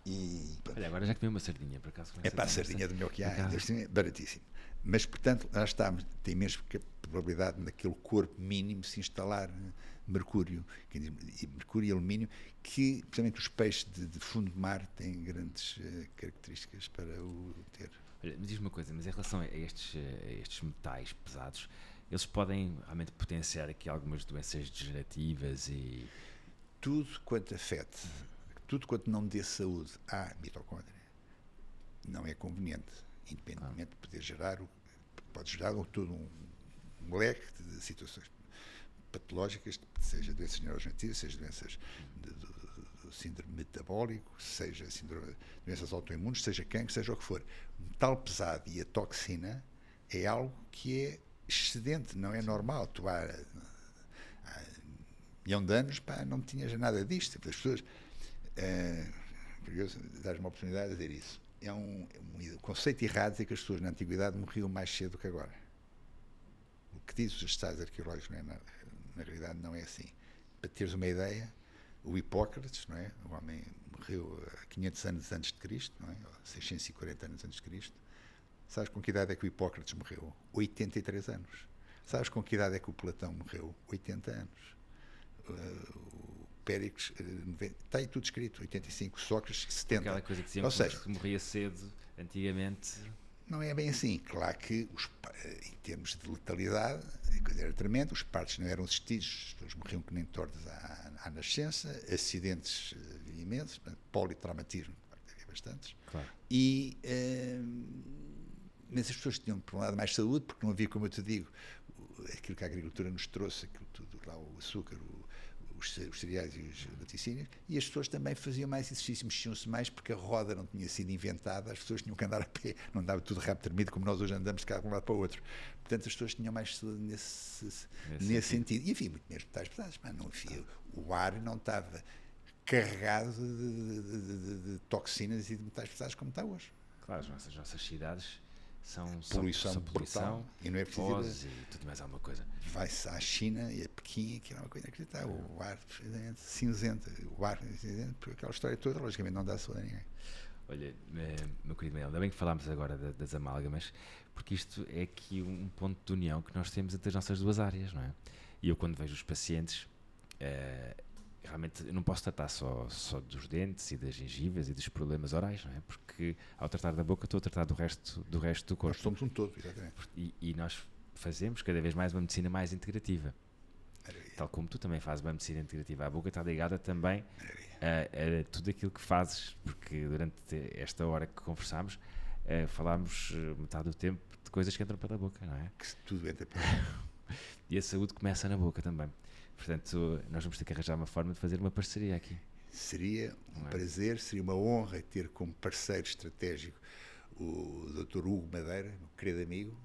E, Olha, agora já comi uma sardinha, por acaso. é para a sardinha do melhor que há, é baratíssimo. Mas, portanto, lá está, tem mesmo que a probabilidade naquele corpo mínimo se instalar mercúrio, e mercúrio e alumínio, que, precisamente os peixes de fundo de mar têm grandes características para o ter. Olha, me diz uma coisa, mas em relação a estes metais pesados, eles podem realmente potenciar aqui algumas doenças degenerativas e... Tudo quanto afete, tudo quanto não dê saúde à mitocôndria, não é conveniente, independentemente de poder gerar, pode gerar todo um leque de situações patológicas, seja doenças neurodegenerativas, seja doenças do síndrome metabólico, seja doenças autoimunes, seja cancro, seja o que for. O metal pesado e a toxina é algo que é excedente, não é normal. Tu há milhão de anos, não tinhas nada disto. As pessoas, curioso, dar-me uma oportunidade de dizer isso. É um conceito errado é que as pessoas na antiguidade morriam mais cedo do que agora. O que diz os estados arqueológicos, não é? Na realidade não é assim. Para teres uma ideia, o Hipócrates, não é? O homem morreu 500 anos antes de Cristo, não é? 640 anos antes de Cristo. Sabes com que idade é que o Hipócrates morreu? 83 anos. Sabes com que idade é que o Platão morreu? 80 anos. O Péricles, está aí tudo escrito, 85, Sócrates, 70. Aquela coisa que diziam Ou seja, que morria cedo, antigamente... Não é bem assim. Claro que, em termos de letalidade, a coisa era tremenda, os partos não eram assistidos, as pessoas morriam que nem tortas à nascença, acidentes imensos, politraumatismo, havia bastantes. Claro. Mas as pessoas tinham, por um lado, mais saúde, porque não havia, como eu te digo, aquilo que a agricultura nos trouxe, aquilo tudo lá, o açúcar, os cereais e os laticínios, e as pessoas também faziam mais exercício, mexiam-se mais porque a roda não tinha sido inventada, as pessoas tinham que andar a pé, não andava tudo rápido termido como nós hoje andamos de cá de um lado para o outro. Portanto, as pessoas tinham mais saúde nesse sentido. E havia muito mesmo metais pesados, mas não havia, o ar não estava carregado de toxinas e de metais pesados como está hoje. Claro, as nossas cidades são poluição, poluição, e não é preciso e tudo mais alguma coisa. Vai-se à China e a Pequim, que é uma coisa inacreditável. O ar cinzento, o ar cinzento, porque aquela história toda, logicamente, não dá saúde a ninguém. Olha, meu querido Manuel, ainda bem que falámos agora das amálgamas, porque isto é aqui um ponto de união que nós temos entre as nossas duas áreas, não é? E eu, quando vejo os pacientes, realmente eu não posso tratar só dos dentes e das gengivas e dos problemas orais, não é? Porque ao tratar da boca estou a tratar do resto do corpo. Nós somos um todo, exatamente. E nós fazemos cada vez mais uma medicina mais integrativa. Tal como tu também fazes uma medicina integrativa. A boca está ligada também a tudo aquilo que fazes, porque durante esta hora que conversámos, falámos metade do tempo de coisas que entram pela boca, não é? Que tudo entra pela boca. E a saúde começa na boca também. Portanto, nós vamos ter que arranjar uma forma de fazer uma parceria aqui. Seria um prazer, seria uma honra ter como parceiro estratégico o Dr. Hugo Madeira, meu querido amigo,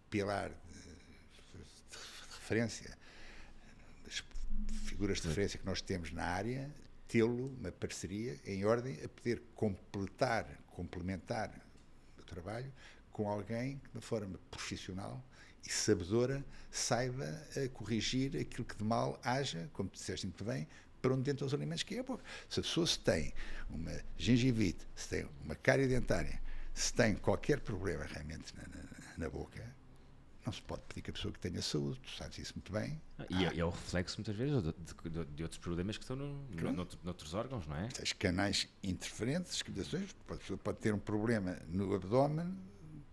pilar de referência, das figuras de referência que nós temos na área, tê-lo, uma parceria em ordem a poder complementar o trabalho com alguém que, de uma forma profissional e sabedora, saiba corrigir aquilo que de mal haja, como tu disseste muito bem, para onde dentro dos alimentos, que é a boca. Se a pessoa tem uma gengivite, se tem uma cárie dentária, se tem qualquer problema realmente na boca, não se pode pedir que a pessoa que tenha saúde, tu sabes isso muito bem. E é o reflexo, muitas vezes, de outros problemas que estão noutros órgãos, não é? Tens canais interferentes, escavações, a pessoa pode ter um problema no abdômen,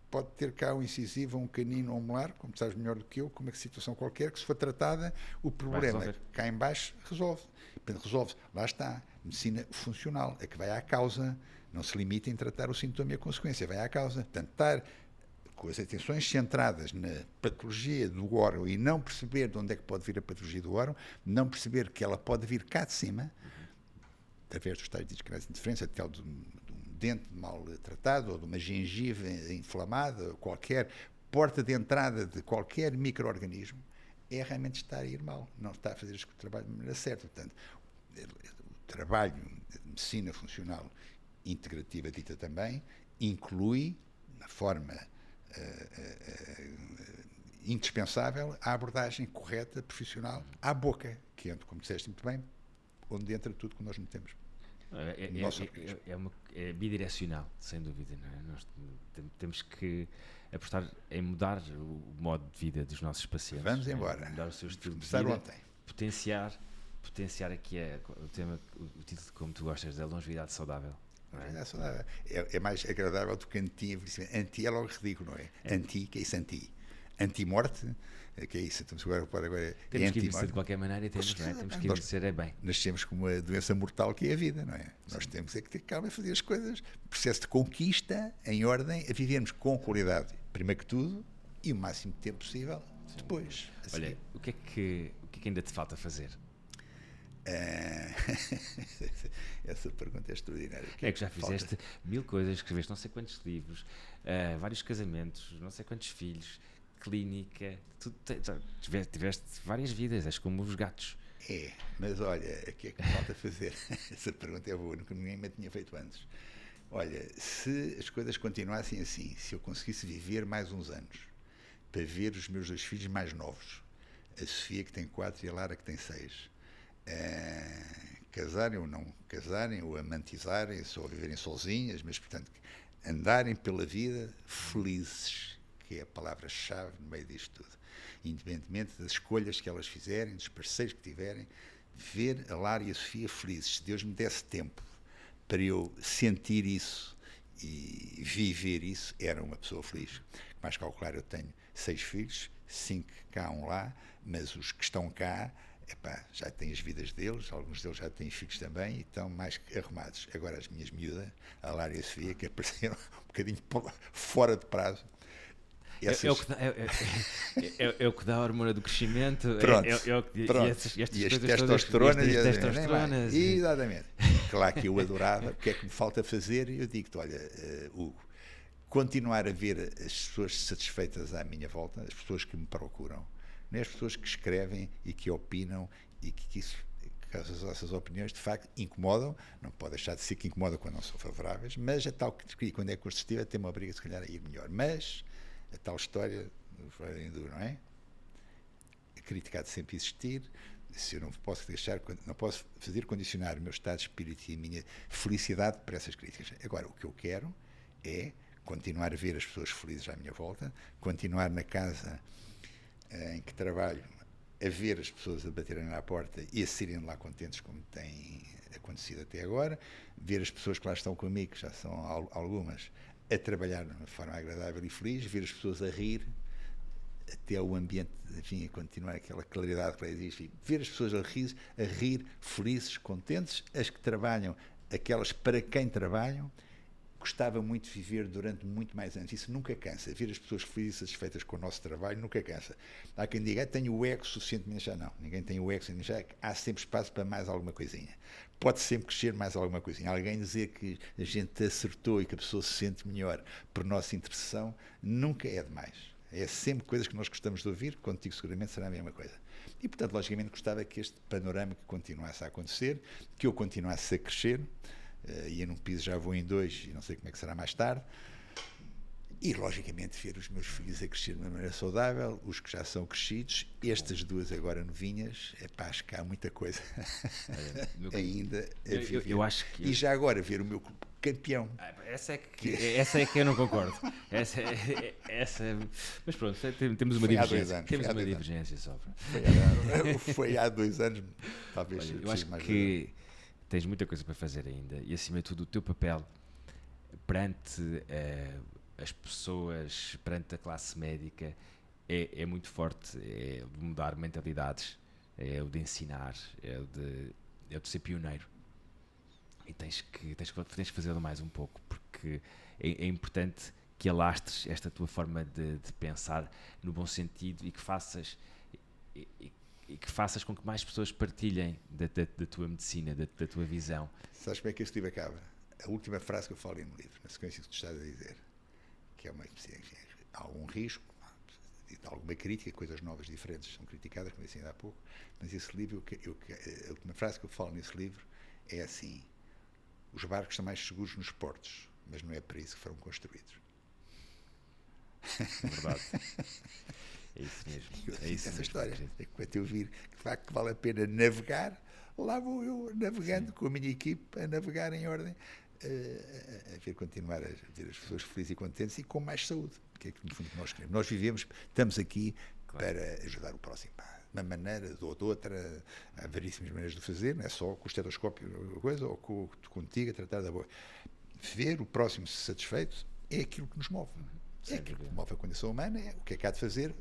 pode ter cá um incisivo, um canino ou um molar, como sabes melhor do que eu, com uma situação qualquer, que se for tratada, o problema cá em baixo resolve. Portanto, resolve. Lá está. Medicina funcional, é que vai à causa, não se limita em tratar o sintoma e a consequência, vai à causa. Portanto, estar com as atenções centradas na patologia do órgão e não perceber de onde é que pode vir a patologia do órgão, não perceber que ela pode vir cá de cima, através dos tais de canais de interferência, até de um dente mal tratado, ou de uma gengiva inflamada, qualquer porta de entrada de qualquer micro-organismo, é realmente estar a ir mal, não está a fazer o trabalho de maneira certa. Portanto, o trabalho de medicina funcional integrativa dita também inclui, na forma indispensável, a abordagem correta, profissional, à boca, que entra, como disseste muito bem, onde entra tudo que nós metemos. É bidirecional, sem dúvida, não é? Nós temos que apostar em mudar o modo de vida dos nossos pacientes. Vamos embora. Mudar o seu estilo de vida. Ontem. Potenciar aqui o título, como tu gostas, da longevidade saudável. É mais agradável do que anti. Anti é logo ridículo, não é? Anti, que é isso, anti? Anti-morte, que é isso? Temos que envelhecer de qualquer maneira e temos que envelhecer bem. Nascemos com uma doença mortal que é a vida, não é? Sim. Nós temos é que ter calma a fazer as coisas, processo de conquista em ordem, a vivermos com qualidade, primeiro que tudo, e o máximo de tempo possível depois. Olha, o que é que ainda te falta fazer? Essa pergunta é extraordinária. É que já fizeste 1000 coisas, escreveste não sei quantos livros, vários casamentos, não sei quantos filhos, clínica, tiveste várias vidas, és como os gatos. Mas olha, o que é que me falta fazer? Essa pergunta é boa, nunca ninguém me tinha feito antes. Olha, se as coisas continuassem assim, se eu conseguisse viver mais uns anos, para ver os meus 2 filhos mais novos, a Sofia que tem 4 e a Lara que tem 6, casarem ou não casarem, ou amantizarem, ou viverem sozinhas, mas, portanto, andarem pela vida felizes, que é a palavra-chave no meio disto tudo. Independentemente das escolhas que elas fizerem, dos parceiros que tiverem, ver a Lara e a Sofia felizes. Se Deus me desse tempo para eu sentir isso e viver isso, era uma pessoa feliz. Mais calcular, eu tenho 6 filhos, 5 cá, 1 lá, mas os que estão cá, já têm as vidas deles, alguns deles já têm filhos também e estão mais que arrumados. Agora as minhas miúdas, a Lara e a Sofia, que apareceram um bocadinho fora de prazo. É o que dá a hormona do crescimento. Pronto, e as testosteronas. Exatamente. Claro que eu adorava. O que é que me falta fazer? Eu digo-te, olha, Hugo, continuar a ver as pessoas satisfeitas à minha volta, as pessoas que me procuram, não é as pessoas que escrevem e que opinam e que essas opiniões de facto incomodam, não pode deixar de ser que incomodam quando não são favoráveis, mas a tal que quando é construtiva tem uma obriga se calhar a ir melhor. Mas a tal história do Freire hindu, não é? A crítica há de sempre existir. Se eu não posso fazer condicionar o meu estado de espírito e a minha felicidade para essas críticas. Agora, o que eu quero é continuar a ver as pessoas felizes à minha volta, continuar na casa em que trabalho a ver as pessoas a baterem na porta e a saírem de lá contentes, como tem acontecido até agora, ver as pessoas que lá estão comigo, que já são algumas, a trabalhar de uma forma agradável e feliz, ver as pessoas a rir, até o ambiente, enfim, a continuar aquela claridade que lá existe, ver as pessoas a rir, felizes, contentes, as que trabalham, aquelas para quem trabalham. Gostava muito de viver durante muito mais anos. Isso nunca cansa. Ver as pessoas felizes e satisfeitas com o nosso trabalho nunca cansa. Há quem diga, tenho o ego suficientemente, já não. Ninguém tem o ego suficientemente, já há sempre espaço para mais alguma coisinha. Pode sempre crescer mais alguma coisinha. Alguém dizer que a gente acertou e que a pessoa se sente melhor por nossa intercessão, nunca é demais. É sempre coisas que nós gostamos de ouvir, contigo seguramente será a mesma coisa. E, portanto, logicamente gostava que este panorama continuasse a acontecer, que eu continuasse a crescer, ia num piso, já vou em 2 e não sei como é que será mais tarde, E, logicamente, ver os meus filhos a crescer de uma maneira saudável, os que já são crescidos, estas duas agora novinhas, acho que há muita coisa ainda a viver. Eu acho que... E já agora ver o meu clube campeão. Essa é que eu não concordo. Mas pronto, temos uma divergência. Temos uma divergência só. Foi há 2 anos, talvez. Olha, eu acho que tens muita coisa para fazer ainda e, acima de tudo, o teu papel perante as pessoas, perante a classe médica, é muito forte. É o de mudar mentalidades, é o de ensinar, é o de ser pioneiro. E tens que fazê-lo mais um pouco, porque é importante que alastres esta tua forma de pensar no bom sentido e que faças com que mais pessoas partilhem da tua medicina, da tua visão. Sabes como é que este livro acaba? A última frase que eu falei no livro, na sequência que tu estás a dizer, que é uma há algum risco, alguma crítica, coisas novas, diferentes, são criticadas, como disse ainda há pouco, mas esse livro, a última frase que eu falo nesse livro é assim: os barcos são mais seguros nos portos, mas não é para isso que foram construídos. É verdade. É isso mesmo. É isso essa mesmo. História. Enquanto eu vir que de facto vale a pena navegar, lá vou eu navegando. Sim. Com a minha equipe, a navegar em ordem, a ver continuar a ver as pessoas felizes e contentes e com mais saúde, que é que no fundo nós queremos. Nós estamos aqui, claro, para ajudar o próximo. De uma maneira ou de outra, há variedíssimas maneiras de fazer, não é só com o estetoscópio coisa, ou contigo a tratar da boa. Ver o próximo satisfeito é aquilo que nos move. É aquilo que move a condição humana, é o que é que há de fazer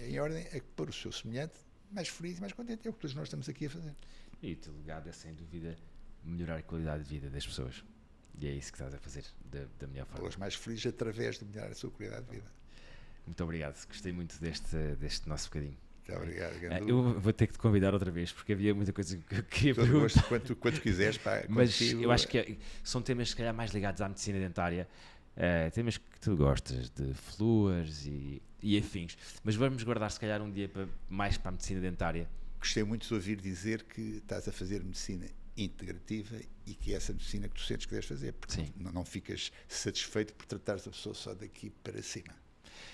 em ordem a pôr o seu semelhante mais feliz e mais contente. É o que todos nós estamos aqui a fazer. E o teu legado é, sem dúvida, melhorar a qualidade de vida das pessoas. E é isso que estás a fazer da melhor forma. Pô-las mais felizes através de melhorar a sua qualidade de vida. Muito obrigado. Gostei muito deste nosso bocadinho. Muito obrigado, Gandu. Eu vou ter que te convidar outra vez, porque havia muita coisa que eu queria perguntar. Quando quiseres, pá, mas contigo, eu acho que são temas, se calhar, mais ligados à medicina dentária. Temas que tu gostas, de fluas e afins. Mas vamos guardar, se calhar, um dia mais para a medicina dentária. Gostei muito de ouvir dizer que estás a fazer medicina integrativa e que é essa medicina que tu sentes que deves fazer, porque não ficas satisfeito por tratares a pessoa só daqui para cima.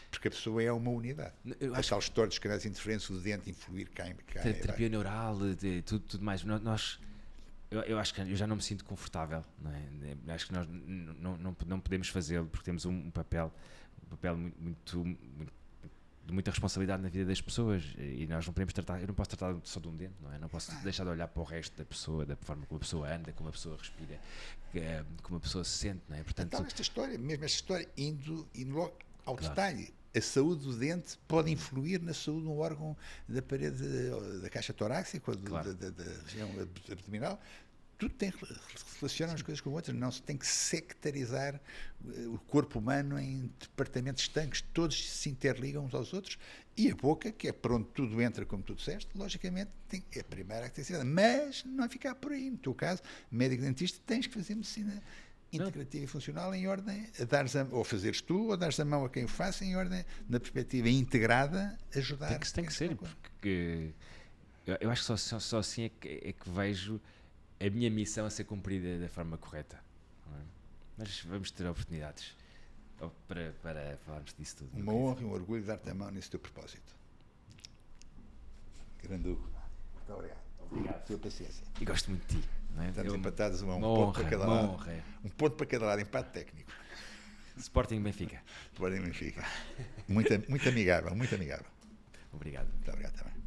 Porque a pessoa é uma unidade. A tal história dos canais interferentes, o dente influir cá. Terapia neural, tudo mais. Eu acho que eu já não me sinto confortável, não é? Acho que nós não podemos fazê-lo porque temos um papel de muita responsabilidade na vida das pessoas e nós não podemos tratar. Eu não posso tratar só de um dente, não é? Não posso deixar de olhar para o resto da pessoa, da forma como a pessoa anda, como a pessoa respira, como a pessoa se sente, não é? Portanto, então, esta história, indo logo ao detalhe. A saúde do dente pode influir na saúde do órgão da parede da caixa torácica, da região abdominal. Tudo relaciona as coisas com outras. Não se tem que sectarizar o corpo humano em departamentos estanques. Todos se interligam uns aos outros. E a boca, que é para onde tudo entra, como tu disseste, logicamente é a primeira a ter sido. Mas não é ficar por aí. No teu caso, médico-dentista, tens que fazer medicina integrativa e funcional em ordem a dares ou fazeres tu, ou dares a mão a quem o faça em ordem, na perspectiva integrada, ajudar. Tem que ser, porque eu acho que só assim é que vejo a minha missão a ser cumprida da forma correta. Não é? Mas vamos ter oportunidades para falarmos disso tudo. Uma honra e um orgulho dar-te a mão nesse teu propósito. Grande Hugo. Muito obrigado. Obrigado pela tua paciência. E gosto muito de ti. Não é? Estamos empatados um ponto para cada lado. Um ponto para cada lado, empate técnico. Sporting Benfica. Sporting Benfica. Muito amigável, muito amigável. Obrigado. Muito obrigado também.